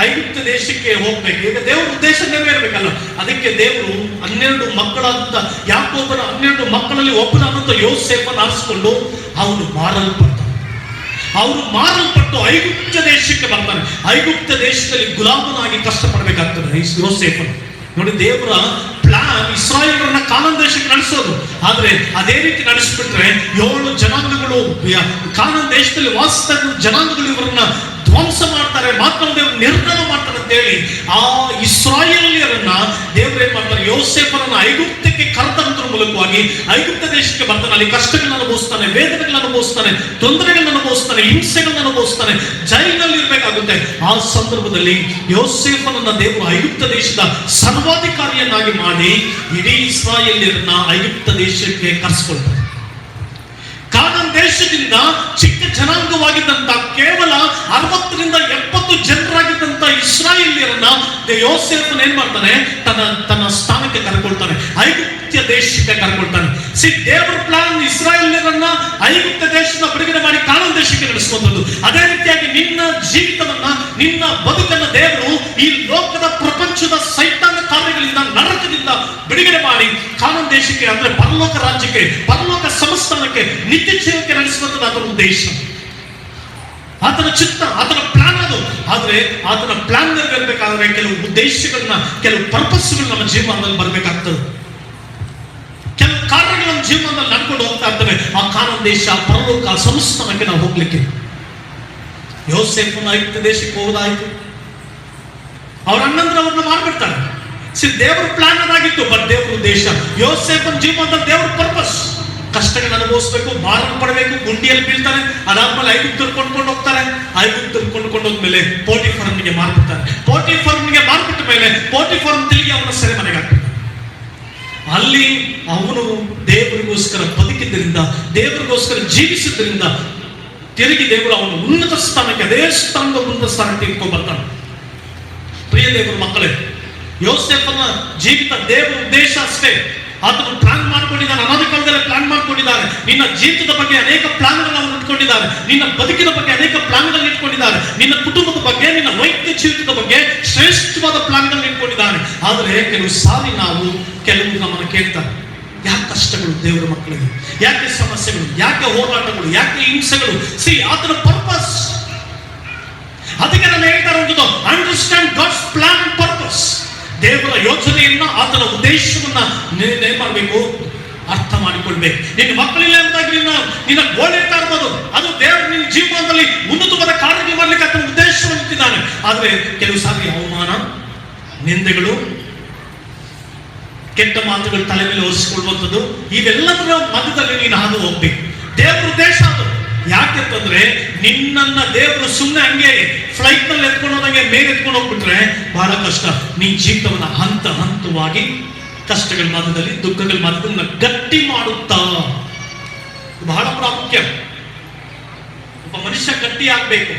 [SPEAKER 4] ಐಗುಪ್ತ ದೇಶಕ್ಕೆ ಹೋಗ್ಬೇಕು, ಈಗ ದೇವರ ಉದ್ದೇಶ ನೆರವೇರ್ಬೇಕಲ್ಲ, ಅದಕ್ಕೆ ದೇವರು 12 ಮಕ್ಕಳಾದಂತ ಯಾಕೋಬನ 12 ಮಕ್ಕಳಲ್ಲಿ ಒಬ್ಬನಾದಂತ ಯೋಸೇಫನ್ನು ಆರಿಸಿಕೊಂಡು ಅವನು ಮಾರಲ್ಪಟ್ಟು ಐಗುಪ್ತ ದೇಶಕ್ಕೆ ಬರ್ತಾನೆ. ಐಗುಪ್ತ ದೇಶದಲ್ಲಿ ಗುಲಾಮನಾಗಿ ಕಷ್ಟಪಡಬೇಕಾಗ್ತದೆ ಯೋಸೇಫನು. ನೋಡಿ, ದೇವರ ಪ್ಲಾನ್ ಇಸ್ರಾಯೇಲರನ್ನ ಕಾನಾನ್ ದೇಶಕ್ಕೆ ನಡೆಸೋದು. ಆದ್ರೆ ಅದೇ ರೀತಿ ನಡೆಸಿಬಿಟ್ರೆ 7 ಜನಾಂಗಗಳು ಕಾನಾನ್ ದೇಶದಲ್ಲಿ ವಾಸಿಸ್ತಾ ಇದ್ದ ಜನಾಂಗಗಳು ಇವರನ್ನ ಧ್ವಂಸ ಮಾಡ್ತಾರೆ, ಮಾತ್ರ ದೇವರು ನಿರ್ನಾಮ ಮಾಡ್ತಾರೆ ಅಂತ ಹೇಳಿ ಆ ಇಸ್ರಾಯೇಲಿಯರನ್ನ ದೇವರು ಏನ್ ಮಾಡ್ತಾರೆ, ಯೋಸೇಫರನ್ನ ಐಗುಪ್ತಕ್ಕೆ ಕರೆತಂದ್ರ ಮೂಲಕವಾಗಿ ಐಗುಪ್ತ ದೇಶಕ್ಕೆ ಬರ್ತಾನೆ. ಅಲ್ಲಿ ಕಷ್ಟಗಳನ್ನ ಅನುಭವಿಸ್ತಾನೆ, ವೇದನೆಗಳನ್ನ ಅನುಭವಿಸ್ತಾನೆ, ತೊಂದರೆಗಳನ್ನ ಅನುಭವಿಸ್ತಾನೆ, ಹಿಂಸೆಗಳನ್ನ ಅನುಭವಿಸ್ತಾನೆ, ಜೈಲಿನಲ್ಲಿ ಇರಬೇಕಾಗುತ್ತೆ. ಆ ಸಂದರ್ಭದಲ್ಲಿ ಯೋಸೇಫನನ್ನ ದೇವರು ಐಗುಪ್ತ ದೇಶದ ಸರ್ವಾಧಿಕಾರಿಯನ್ನಾಗಿ ಮಾಡಿ ಇಡೀ ಇಸ್ರಾಯೇಲಿಯರನ್ನ ಐಗುಪ್ತ ದೇಶಕ್ಕೆ ಕರೆಸ್ಕೊಳ್ತಾರೆ. ಕಾನಾನ್ ದೇಶದಿಂದ ಚಿಕ್ಕ ಜನಾಂಗವಾಗಿದ್ದಂತ ಕೇವಲ 60ರಿಂದ 70 ಜನರಾಗಿದ್ದಂತ ಇಸ್ರಾಯೇಲಿಯರನ್ನ ಯೋಸೇಫನ್ ಏನ್ ಮಾಡ್ತಾನೆ, ತನ್ನ ಸ್ಥಾನಕ್ಕೆ ಕರ್ಕೊಳ್ತಾನೆ, ಐಗುಪ್ತ ದೇಶಕ್ಕೆ ಕರ್ಕೊಳ್ತಾನೆ. ದೇವರ ಪ್ಲಾನ್ ಇಸ್ರಾಯೇಲಿಯರನ್ನ ಐಗುಪ್ತ ದೇಶದ ಬಿಡುಗಡೆ ಮಾಡಿ ಕಾನಾನ್ ದೇಶಕ್ಕೆ ನಡೆಸುವಂಥದ್ದು. ಅದೇ ರೀತಿಯಾಗಿ ನಿನ್ನ ಜೀವಿತವನ್ನ, ನಿನ್ನ ಬದುಕನ್ನ ದೇವರು ಈ ಲೋಕದ ಪ್ರಪಂಚದ ಸೈತಾನ ಕಾರ್ಯಗಳಿಂದ, ನರಕದಿಂದ ಬಿಡುಗಡೆ ಮಾಡಿ ಕಾನಾನ್ ದೇಶಕ್ಕೆ, ಅಂದ್ರೆ ಪರಲೋಕ ರಾಜ್ಯಕ್ಕೆ, ಪರಲೋಕ ಸಂಸ್ಥಾನಕ್ಕೆ, ನಿತ್ಯ ಜೀವಕ್ಕೆ ನಡೆಸುವಂಥದ್ದು ಆತನ ಉದ್ದೇಶ, ಆತನ ಚಿತ್ತ, ಆತನ ಪ್ಲಾನ್ ಅದು. ಆದ್ರೆ ಆತನ ಪ್ಲಾನ್ ನೆರವೇರಬೇಕಾದ್ರೆ ಕೆಲವು ಉದ್ದೇಶಗಳನ್ನ, ಕೆಲವು ಪರ್ಪಸ್ಗಳು ನಮ್ಮ ಜೀವನದಲ್ಲಿ ಬರಬೇಕಾಗ್ತದೆ. ಕೆಲವು ಕಾರ್ಯಗಳು ನಮ್ಮ ಜೀವನದಲ್ಲಿ ನಡ್ಕೊಂಡು ಹೋಗ್ತಾ ಇರ್ತವೆ. ಆ ಕಾನಾನ್ ದೇಶ, ಪರಲೋಕ ಸಂಸ್ಥಾನಕ್ಕೆ ನಾವು ಹೋಗ್ಲಿಕ್ಕೆ ಯೋಸೇಫನ ಐಗುಪ್ತ ದೇಶಕ್ಕೆ ಹೋಗೋದಾಯ್ತು. ಅವ್ರ ಅಣ್ಣಂದ್ರೆ ಅವ್ರನ್ನ ಮಾಡ್ಬಿಡ್ತಾರೆ. ದೇವರ ಪ್ಲಾನ್ ಅದಾಗಿತ್ತು, ಬಟ್ ದೇವರ ಉದ್ದೇಶ. ಯೋಸೇಫನ ಜೀವನದಲ್ಲಿ ದೇವರ ಪರ್ಪಸ್, ಕಷ್ಟಗಳನ್ನ ಅನುಭವಿಸ್ಬೇಕು, ಮಾರಣ ಪಡಬೇಕು, ಗುಂಡಿಯಲ್ಲಿ ಬೀಳ್ತಾರೆ. ಅದಾದ್ಮೇಲೆ ಐಗುಪ್ತರು ಕೊಂಡ್ಕೊಂಡು ಹೋಗ್ತಾರೆ. ಐಗುಪ್ತರು ಕೊಂಡ್ಕೊಂಡು ಹೋದ್ಮೇಲೆ ಪೋಟಿಫರ್ನಿಗೆ ಮಾರ್ಬಿಡ್ತಾರೆ. ಪೋಟಿಫರ್ನಿಗೆ ಮಾರ್ಬಿಟ್ಟ ಮೇಲೆ ಪೋಟಿಫರ್ನ್ ತಿರುಗಿ ಅವನ ಸೆರೆಮನೆಗೆ ಹಾಕ್ತಾರೆ. ಅಲ್ಲಿ ಅವನು ದೇವರಿಗೋಸ್ಕರ ಬದುಕಿದ್ದರಿಂದ, ದೇವರಿಗೋಸ್ಕರ ಜೀವಿಸಿದ್ರಿಂದ ತಿರುಗಿ ದೇವರು ಅವನು ಉನ್ನತ ಸ್ಥಾನಕ್ಕೆ, ಅದೇ ಸ್ಥಾನದ ಉನ್ನತ ಸ್ಥಾನಕ್ಕೆ ಇಟ್ಕೊಂಡು ಬರ್ತಾನೆ. ಪ್ರಿಯ ದೇವರ ಮಕ್ಕಳೇ, ಯೋಸೇಫನ ಜೀವಿತ ದೇವರ ಉದ್ದೇಶ ಅಷ್ಟೇ. ಆತನು ಪ್ಲಾನ್ ಮಾಡ್ಕೊಂಡಿದ್ದಾನೆ, ಅನಾದಿ ಕಾಲದಲ್ಲಿ ಪ್ಲಾನ್ ಮಾಡ್ಕೊಂಡಿದ್ದಾರೆ. ನಿನ್ನ ಜೀವಿತದ ಬಗ್ಗೆ ಅನೇಕ ಪ್ಲಾನ್ಗಳನ್ನು ಇಟ್ಕೊಂಡಿದ್ದಾರೆ, ನಿನ್ನ ಬದುಕಿನ ಬಗ್ಗೆ ಅನೇಕ ಪ್ಲಾನ್ಗಳನ್ನು ಇಟ್ಕೊಂಡಿದ್ದಾರೆ, ನಿನ್ನ ಕುಟುಂಬದ ಬಗ್ಗೆ, ನಿನ್ನ ವೈಯಕ್ತಿಕ ಜೀವಿತದ ಬಗ್ಗೆ ಶ್ರೇಷ್ಠವಾದ ಪ್ಲಾನ್ಗಳನ್ನು ಇಟ್ಕೊಂಡಿದ್ದಾರೆ. ಆದರೆ ಕೆಲವು ಸಾರಿ ಕೆಲವು ನಮ್ಮನ್ನು ಕೇಳ್ತಾರೆ, ಯಾಕೆ ಕಷ್ಟಗಳು ದೇವರ ಮಕ್ಕಳಿಗೆ, ಯಾಕೆ ಸಮಸ್ಯೆಗಳು, ಯಾಕೆ ಹೋರಾಟಗಳು, ಯಾಕೆ ಹಿಂಸೆಗಳು? ಆತನ ಪರ್ಪಸ್. ಅದಕ್ಕೆ ನಾನು ಹೇಳ್ತಾ ಇರೋದು, understand God's plan and purpose. ದೇವರ ಯೋಜನೆಯನ್ನ, ಆತನ ಉದ್ದೇಶವನ್ನ ಏನ್ ಮಾಡಬೇಕು, ಅರ್ಥ ಮಾಡಿಕೊಳ್ಬೇಕು. ನಿನ್ನ ಮಕ್ಕಳಿಲ್ಲ ಎಂಬುದಾಗಿ ನಿನ್ನ ಗೋಡೆ ಇರ್ತಾ ಇರ್ಬೋದು, ಅದು ದೇವರು ನಿನ್ನ ಜೀವನದಲ್ಲಿ ಉನ್ನತವಾದ ಕಾರ್ಯ ಮಾಡ್ಲಿಕ್ಕೆ ಆತನ ಉದ್ದೇಶವನ್ನು ಇಟ್ಟಿದ್ದಾನೆ. ಆದ್ರೆ ಕೆಲವು ಸಾರಿ ಅವಮಾನ, ನಿಂದೆಗಳು, ಕೆಟ್ಟ ಮಾತುಗಳು ತಲೆ ಮೇಲೆ ಒರೆಸಿಕೊಳ್ಳುವಂಥದ್ದು, ಇವೆಲ್ಲದರ ಮಧ್ಯದಲ್ಲಿ ನೀನು ಹಾದು ಹೋಗ್ಬೇಕು. ದೇವರ ಉದ್ದೇಶ ಅದು. ಯಾಕೆಂತಂದ್ರೆ ನಿನ್ನನ್ನ ದೇವರು ಸುಮ್ಮನೆ ಹಂಗೆ ಫ್ಲೈಟ್ ನಲ್ಲಿ ಎತ್ಕೊಂಡೋದಂಗೆ ಮೇಲೆ ಎತ್ಕೊಂಡು ಹೋಗ್ಬಿಟ್ರೆ ಬಹಳ ಕಷ್ಟ. ನೀನ್ ಜೀವಿತವನ್ನ ಹಂತ ಹಂತವಾಗಿ ಕಷ್ಟಗಳ ಮಧ್ಯದಲ್ಲಿ, ದುಃಖಗಳ ಮಧ್ಯದಲ್ಲಿ ಗಟ್ಟಿ ಮಾಡುತ್ತಾ, ಬಹಳ ಪ್ರಾಮುಖ್ಯ. ಒಬ್ಬ ಮನುಷ್ಯ ಗಟ್ಟಿ ಆಗ್ಬೇಕು.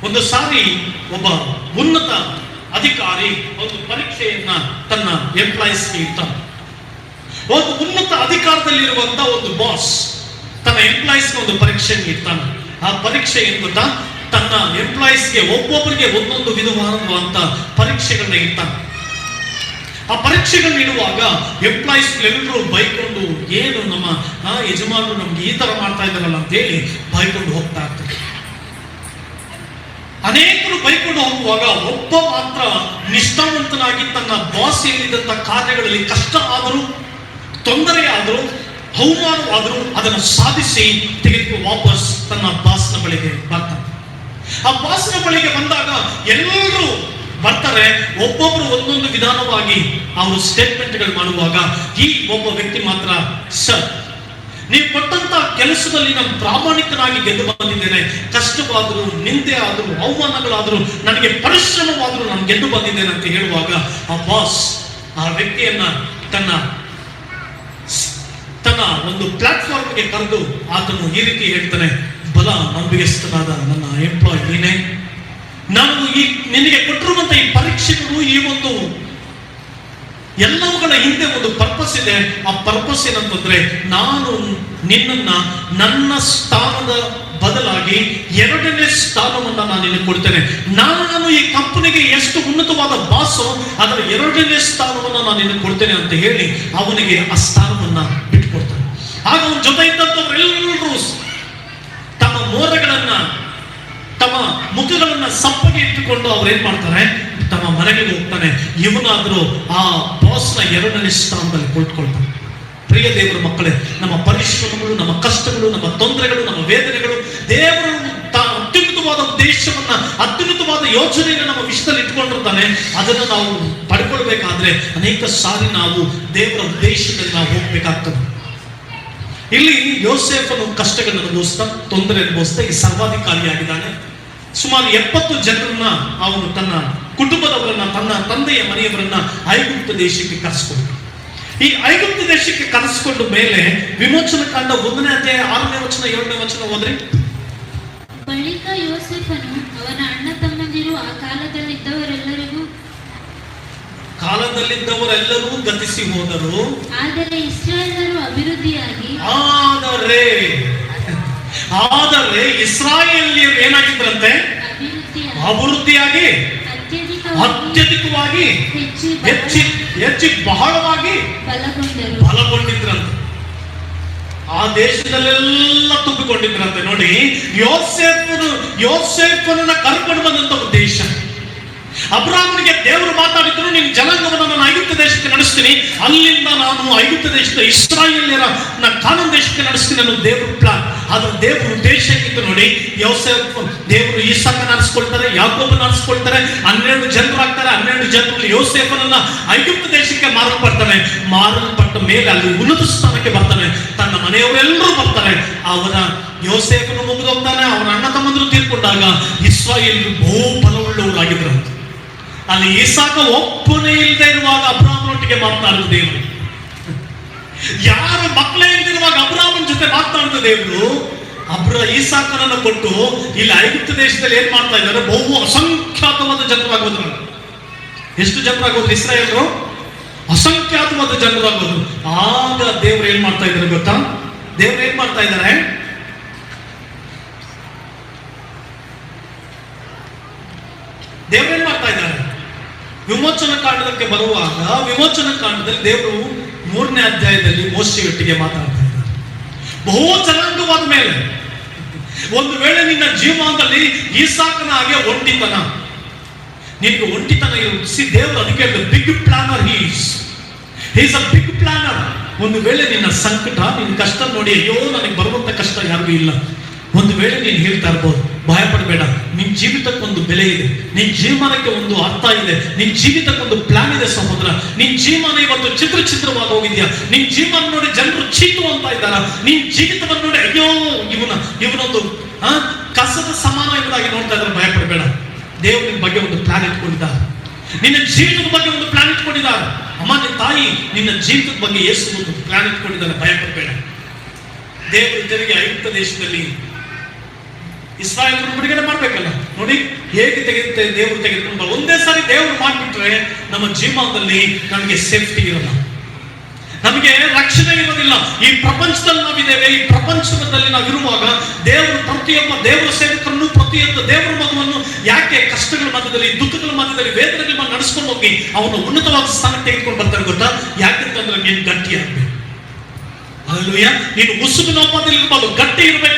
[SPEAKER 4] ಒಂದು ಸಾರಿ ಒಬ್ಬ ಉನ್ನತ ಅಧಿಕಾರಿ ಒಂದು ಪರೀಕ್ಷೆಯನ್ನ ತನ್ನ ಎಂಪ್ಲಾಯೀಸ್ಗೆ ಇಟ್ಟ. ಒಂದು ಉನ್ನತ ಅಧಿಕಾರದಲ್ಲಿರುವಂತ ಒಂದು ಬಾಸ್ ತನ್ನ ಎಂಪ್ಲಾಯೀಸ್ಗೆ ಒಂದು ಪರೀಕ್ಷೆಯನ್ನು ಇಡ್ತಾನೆ. ಆ ಪರೀಕ್ಷೆ ಏನು ಗೊತ್ತಾ? ತನ್ನ ಎಂಪ್ಲಾಯೀಸ್ಗೆ ಒಬ್ಬೊಬ್ಬರಿಗೆ ಒಂದೊಂದು ವಿಧವಾದಂತ ಪರೀಕ್ಷೆಗಳನ್ನ ಇಡ್ತಾನೆ. ಆ ಪರೀಕ್ಷೆಗಳನ್ನ ಇಡುವಾಗ ಎಂಪ್ಲಾಯೀಸ್ ಎಲ್ಲರೂ ಬೈಕೊಂಡು, ಏನು ನಮ್ಮ ಯಜಮಾನರು ನಮ್ಗೆ ಈ ತರ ಮಾಡ್ತಾ ಇದ್ದಾರಲ್ಲ ಅಂತ ಹೇಳಿ ಬೈಕೊಂಡು ಹೋಗ್ತಾ ಇರ್ತಾರೆ. ಅನೇಕರು ಬೈಕೊಂಡು ಹೋಗುವಾಗ ಒಬ್ಬ ಮಾತ್ರ ನಿಷ್ಠಾವಂತನಾಗಿ ತನ್ನ ಬಾಸ್ ಹೇಳಿದಂತ ಕಾರ್ಯಗಳಲ್ಲಿ ಕಷ್ಟ ಆದರೂ, ತೊಂದರೆ ಆದರೂ, ಅವಮಾನವಾದರೂ ಅದನ್ನು ಸಾಧಿಸಿ ತೆಗೆದುಕೊಂಡು ವಾಪಸ್ ತನ್ನ ಬಾಸ್ನ ಬಳಿಗೆ ಬರ್ತಾನೆ. ಆ ಬಾಸ್ನ ಬಳಿಗೆ ಬಂದಾಗ ಎಲ್ಲರೂ ಬರ್ತಾರೆ. ಒಬ್ಬೊಬ್ರು ಒಂದೊಂದು ವಿಧಾನವಾಗಿ ಅವರು ಸ್ಟೇಟ್ಮೆಂಟ್ಗಳು ಮಾಡುವಾಗ ಈ ಒಬ್ಬ ವ್ಯಕ್ತಿ ಮಾತ್ರ, ಸರ್, ನೀವು ಕೊಟ್ಟಂತ ಕೆಲಸದಲ್ಲಿ ನಾನು ಪ್ರಾಮಾಣಿಕನಾಗಿ ಗೆದ್ದು ಬಂದಿದ್ದೇನೆ. ಕಷ್ಟವಾದರೂ, ನಿಂದೆ ಆದರೂ, ಅವಮಾನಗಳಾದರೂ, ನನಗೆ ಪರಿಶ್ರಮವಾದರೂ ನಾನು ಗೆದ್ದು ಬಂದಿದ್ದೇನೆ ಅಂತ ಹೇಳುವಾಗ ಆ ಬಾಸ್ ಆ ವ್ಯಕ್ತಿಯನ್ನ ತನ್ನ ಒಂದು ಪ್ಲಾಟ್ಫಾರ್ಮ್ಗೆ ಕರೆದು ಆತನು ಈ ರೀತಿ ಹೇಳ್ತಾನೆ, ಬಲ ನಂಬಿಕೆಸ್ತನಾದ ನನ್ನ ಎಂಪ್ಲಾಯ್ ನೀನೆ, ನಾನು ನಿನಗೆ ಕೊಟ್ಟಿರುವಂತ ಈ ಪರೀಕ್ಷೆಗಳು, ಈ ಒಂದು ಎಲ್ಲವುಗಳ ಹಿಂದೆ ಒಂದು ಪರ್ಪಸ್ ಇದೆ. ಆ ಪರ್ಪಸ್ ಏನಂತಂದ್ರೆ, ನಾನು ನಿನ್ನನ್ನ ನನ್ನ ಸ್ಥಾನದ ಬದಲಾಗಿ 2ನೇ ಸ್ಥಾನವನ್ನ ನಾನು ನಿನಗೆ ಕೊಡ್ತೇನೆ. ನಾನು ಈ ಕಂಪನಿಗೆ ಎಷ್ಟು ಉನ್ನತವಾದ ಬಾಸು, ಅದರ 2ನೇ ಸ್ಥಾನವನ್ನ ನಾನು ನಿನಗೆ ಕೊಡ್ತೇನೆ ಅಂತ ಹೇಳಿ ಅವನಿಗೆ ಆ ಸ್ಥಾನವನ್ನ ಬಿಟ್ಟುಕೊಡ್ತಾನೆ. ಆಗ ಅವನ ಜೊತೆ ಇದ್ದಂಥವರೆಲ್ಲರೂ ತಮ್ಮ ಮೋರಗಳನ್ನ, ತಮ್ಮ ಮುಖಗಳನ್ನ ಸಪ್ಪಗೆ ಇಟ್ಟುಕೊಂಡು ಅವ್ರು ಏನ್ ಮಾಡ್ತಾರೆ, ತಮ್ಮ ಮನೆಗೆ ಹೋಗ್ತಾನೆ. ಇವನಾದ್ರೂ ಆ ಬಾಸ್ನ 2ನೇ ಸ್ಥಾನದಲ್ಲಿ ಕುಳಿತುಕೊಳ್ತಾನೆ. ಪ್ರಿಯ ದೇವರ ಮಕ್ಕಳೇ, ನಮ್ಮ ಪರಿಶ್ರಮಗಳು, ನಮ್ಮ ಕಷ್ಟಗಳು, ನಮ್ಮ ತೊಂದರೆಗಳು, ನಮ್ಮ ವೇದನೆಗಳು, ದೇವರು ಅತ್ಯುನ್ನತವಾದ ಉದ್ದೇಶವನ್ನ, ಅತ್ಯುನ್ನತವಾದ ಯೋಚನೆಯನ್ನು ನಮ್ಮ ವಿಷಯದಲ್ಲಿ ಇಟ್ಕೊಂಡಿರ್ತಾನೆ. ಅದನ್ನು ನಾವು ಪಡ್ಕೊಳ್ಬೇಕಾದ್ರೆ ಅನೇಕ ಸಾರಿ ನಾವು ದೇವರ ಉದ್ದೇಶದಲ್ಲಿ ನಾವು ಹೋಗ್ಬೇಕಾಗ್ತದೆ. ಇಲ್ಲಿ ಯೋಸೇಫನು ಕಷ್ಟಗಳನ್ನು ಅನುಭವಿಸ್ತಾ, ತೊಂದರೆ ಅನುಭವಿಸ್ತಾ ಈ ಸರ್ವಾಧಿಕಾರಿಯಾಗಿದ್ದಾನೆ. ಸುಮಾರು 70 ಜನರನ್ನ ಅವನು ತನ್ನ ಕುಟುಂಬದವರನ್ನ, ತನ್ನ ತಂದೆಯ ಮನೆಯವರನ್ನ ಐಗುಪ್ತ ದೇಶಕ್ಕೆ ಕರೆಸಿಕೊಂಡ. ಈ ಐಗುಪ್ತ ದೇಶಕ್ಕೆ ಕರೆಸಿಕೊಂಡ ಮೇಲೆ ವಿಮೋಚನ ಕಾಂಡ 1ನೇ ಅಧ್ಯಾಯ 6ನೇ ವಚನ 7ನೇ ವಚನ ಹೋದ್ರೆ,
[SPEAKER 5] ಬಳಿಕ ಯೋಸೇಫನು ಅವನ ಅಣ್ಣ ತಮ್ಮಂದಿರು ಆ ಕಾಲದಲ್ಲಿದ್ದವರೆಲ್ಲರೂ
[SPEAKER 4] ಗತಿಸಿ ಹೋದರು.
[SPEAKER 5] ಆದರೆ ಇಸ್ರಾಯೇಲರು ಅಭಿವೃದ್ಧಿಯಾಗಿ,
[SPEAKER 4] ಆದರೆ ಇಸ್ರಾಯೇಲ್ಯರು ಏನಾಗಿದ್ರಂತೆ? ಅಭಿವೃದ್ಧಿಯಾಗಿ, ಅತ್ಯಧಿಕವಾಗಿ, ಹೆಚ್ಚಿ ಬಹಳವಾಗಿ ಬಲಗೊಂಡಿದ್ರಂತೆ. ಆ ದೇಶದಲ್ಲೆಲ್ಲ ತುಂಬಿಕೊಂಡಿದ್ರಂತೆ. ನೋಡಿ, ಯೋಸೇಫನನ್ನ ಕರ್ಕೊಂಡು ಬಂದಂತ ಉದ್ದೇಶ. ಅಬ್ರಾಹ್ಮನಿಗೆ ದೇವರು ಮಾತಾಡಿದ್ರು, ನಿನ್ನ ಜನಾಂಗವನ್ನು ನಾನು ಐಗುಪ್ತ ದೇಶಕ್ಕೆ ನಡೆಸ್ತೀನಿ, ಅಲ್ಲಿಂದ ನಾನು ಐಗುಪ್ತ ದೇಶದ ಇಸ್ರಾಯೇಲ್ಯರ ಕಾನಾನ್ ದೇಶಕ್ಕೆ ನಡೆಸ್ತೀನಿ ಅನ್ನೋ ದೇವ್ರ ಪ್ಲಾನ್. ಆದ್ರೆ ದೇವ್ರ ಉದ್ದೇಶ ಇತ್ತು ನೋಡಿ. ದೇವರು ಇಸಾಕನ ಆರಿಸ್ಕೊಳ್ತಾರೆ, ಯಾಕೋಬನ ಆರಿಸ್ಕೊಳ್ತಾರೆ, 12 ಜನರಾಗ್ತಾರೆ. 12 ಜನರಲ್ಲಿ ಯೋಸೇಫನನ್ನ ಐಗುಪ್ತ ದೇಶಕ್ಕೆ ಮಾರಲ್ಪಟ್ಟ ಮೇಲೆ ಅಲ್ಲಿ ಉನ್ನತ ಸ್ಥಾನಕ್ಕೆ ಬರ್ತಾನೆ. ತನ್ನ ಮನೆಯವರೆಲ್ಲರೂ ಬರ್ತಾರೆ. ಅವರ ಯೋಸೇಫನು ಮುಗಿದೋಗ್ತಾನೆ. ಅವನ ಅಣ್ಣ ತಮ್ಮಂದ್ರು ತೀರ್ಕೊಂಡಾಗ ಇಸ್ರಾಯೇಲ್ಯರು ಬಹು ಬಲವುಳ್ಳವರಾಗಿದ್ರು. ಅಲ್ಲಿ ಇಸಾಕ ಒಬ್ಬನೇ ಇಲ್ಲದೆ ಇರುವಾಗ ಅಬ್ರಾಹ್ಮನೊಟ್ಟಿಗೆ ಮಾತನಾಡಿದ ದೇವರು. ಯಾರು ಮಕ್ಕಳೇ ಇಲ್ದಿರುವಾಗ ಅಬ್ರಾಹ್ಮನ ಜೊತೆ ಮಾತನಾಡಿದ ದೇವರು ಇಸಾಕನನ್ನು ಕೊಟ್ಟು ಇಲ್ಲಿ ಐಗುಪ್ತ ದೇಶದಲ್ಲಿ ಏನ್ ಮಾಡ್ತಾ ಇದ್ದಾರೆ? ಬಹು ಅಸಂಖ್ಯಾತವಾದ ಜನರಾಗೋದ್ರು. ಎಷ್ಟು ಜನರಾಗೋದ್ರು ಇಸ್ರಾಯೇಲರು? ಅಸಂಖ್ಯಾತವಾದ ಜನರಾಗೋದು. ಆಗ ದೇವರು ಏನ್ ಮಾಡ್ತಾ ಇದ್ದಾರೆ ಗೊತ್ತಾ? ದೇವರು ಏನ್ ಮಾಡ್ತಾ ಇದ್ದಾರೆ? ದೇವರೇನ್ ಮಾಡ್ತಾ ಇದ್ದಾರೆ? ವಿಮೋಚನ ಕಾಂಡಕ್ಕೆ ಬರುವಾಗ, ವಿಮೋಚನ ಕಾಂಡದಲ್ಲಿ ದೇವರು 3ನೇ ಅಧ್ಯಾಯದಲ್ಲಿ ಮೋಶೆಯೊಟ್ಟಿಗೆ ಮಾತಾಡ್ತಾ ಇದ್ದಾರೆ. ಬಹು ಜನಾಂಗವಾದ ಮೇಲೆ ಒಂದು ವೇಳೆ ನಿನ್ನ ಜೀವನದಲ್ಲಿ ಇಸಾಕನ ಹಾಗೆ ಒಂಟಿತನ, ನಿನಗೆ ಒಂಟಿತನ ಇರಿಸಿ ದೇವರು ಅದಕ್ಕೆ big planner, is a big planner. ಒಂದು ವೇಳೆ ನಿನ್ನ ಸಂಕಟ, ನಿನ್ನ ಕಷ್ಟ ನೋಡಿ, ಅಯ್ಯೋ ನನಗೆ ಬರುವಂತ ಕಷ್ಟ ಯಾರಿಗೂ ಇಲ್ಲ, ಒಂದು ವೇಳೆ ನೀನು ಹೇಳ್ತಾ ಇರ್ಬೋದು, ಭಯ ಪಡಬೇಡ, ನಿನ್ ಜೀವಿತಕ್ಕೆ ಒಂದು ಬೆಲೆ ಇದೆ, ನಿನ್ ಜೀವನಕ್ಕೆ ಒಂದು ಅರ್ಥ ಇದೆ, ನಿನ್ ಜೀವಿತಕ್ಕೆ ಒಂದು ಪ್ಲಾನ್ ಇದೆ ಸಹೋದರ. ನಿನ್ ಜೀವನ ಇವತ್ತು ಚಿತ್ರವಾಗಿ ಹೋಗಿದ್ಯಾ, ನಿನ್ ಜೀವನ ನೋಡಿ ಜನರು ಚೀಟು ಅಂತ ಇದ್ದಾರ, ನಿನ್ ಜೀವಿತವನ್ನು ನೋಡಿ ಅಯ್ಯೋ ಇವನೊಂದು ಕಸದ ಸಮಾನ ಎಂಬುದಾಗಿ ನೋಡ್ತಾ ಇದ್ದಾರೆ. ಭಯ ಪಡಬೇಡ, ದೇವರು ನಿನ್ನ ಬಗ್ಗೆ ಒಂದು ಪ್ಲಾನ್ ಇಟ್ಕೊಂಡಿದ್ದಾರೆ, ನಿನ್ನ ಜೀವಿತದ ಬಗ್ಗೆ ಒಂದು ಪ್ಲಾನ್ ಇಟ್ಕೊಂಡಿದ್ದಾರೆ. ಅಮ್ಮ, ನಿನ್ನ ತಾಯಿ ನಿನ್ನ ಜೀವಿತದ ಬಗ್ಗೆ ಯೇಸು ಒಂದು ಪ್ಲಾನ್ ಇಟ್ಕೊಂಡಿದ್ದಾರೆ. ಭಯ ಪಡಬೇಡ. ದೇವರು ಜನರಿಗೆ ಐಗುಪ್ತ ದೇಶದಲ್ಲಿ ಇಸ್ರಾಯೇಲರನ್ನು ಬಿಡುಗಡೆ ಮಾಡ್ಬೇಕಲ್ಲ. ನೋಡಿ ಹೇಗೆ ದೇವರು ತೆಗೆದುಕೊಂಡು ಒಂದೇ ಸಾರಿ ದೇವರು ಮಾಡಿಬಿಟ್ರೆ ನಮ್ಮ ಜೀವನದಲ್ಲಿ ನಮಗೆ ಸೇಫ್ಟಿ ಇರಲ್ಲ, ನಮಗೆ ರಕ್ಷಣೆ ಇರೋದಿಲ್ಲ. ಈ ಪ್ರಪಂಚದಲ್ಲಿ ನಾವಿದ್ದೇವೆ, ಈ ಪ್ರಪಂಚದಲ್ಲಿ ನಾವಿರುವಾಗ ದೇವರು ಪ್ರತಿಯೊಬ್ಬ ದೇವರ ಸೇವಕರನ್ನು, ಪ್ರತಿಯೊಂದು ದೇವರ ಮಗುವನ್ನು ಯಾಕೆ ಕಷ್ಟಗಳ ಮಧ್ಯದಲ್ಲಿ, ದುಃಖಗಳ ಮಧ್ಯದಲ್ಲಿ, ವೇದನೆಗಳ ಮಧ್ಯೆ ನಡೆಸ್ಕೊಂಡು ಹೋಗಿ ಅವನು ಉನ್ನತವಾದ ಸ್ಥಾನ ತೆಗೆದುಕೊಂಡು ಬರ್ತಾರೆ ಗೊತ್ತಾ? ಯಾಕಂತಂದ್ರೆ ನೀನು ಗಟ್ಟಿ ಆಗ್ಬೇಕು. ಹಲ್ಲೆಲೂಯಾ. ನೀನು ಮುಸುಕಿನ ಒಪ್ಪಂದದಲ್ಲಿ ಇರಬಾರ್ದು, ಗಟ್ಟಿ ಇರಬೇಕು.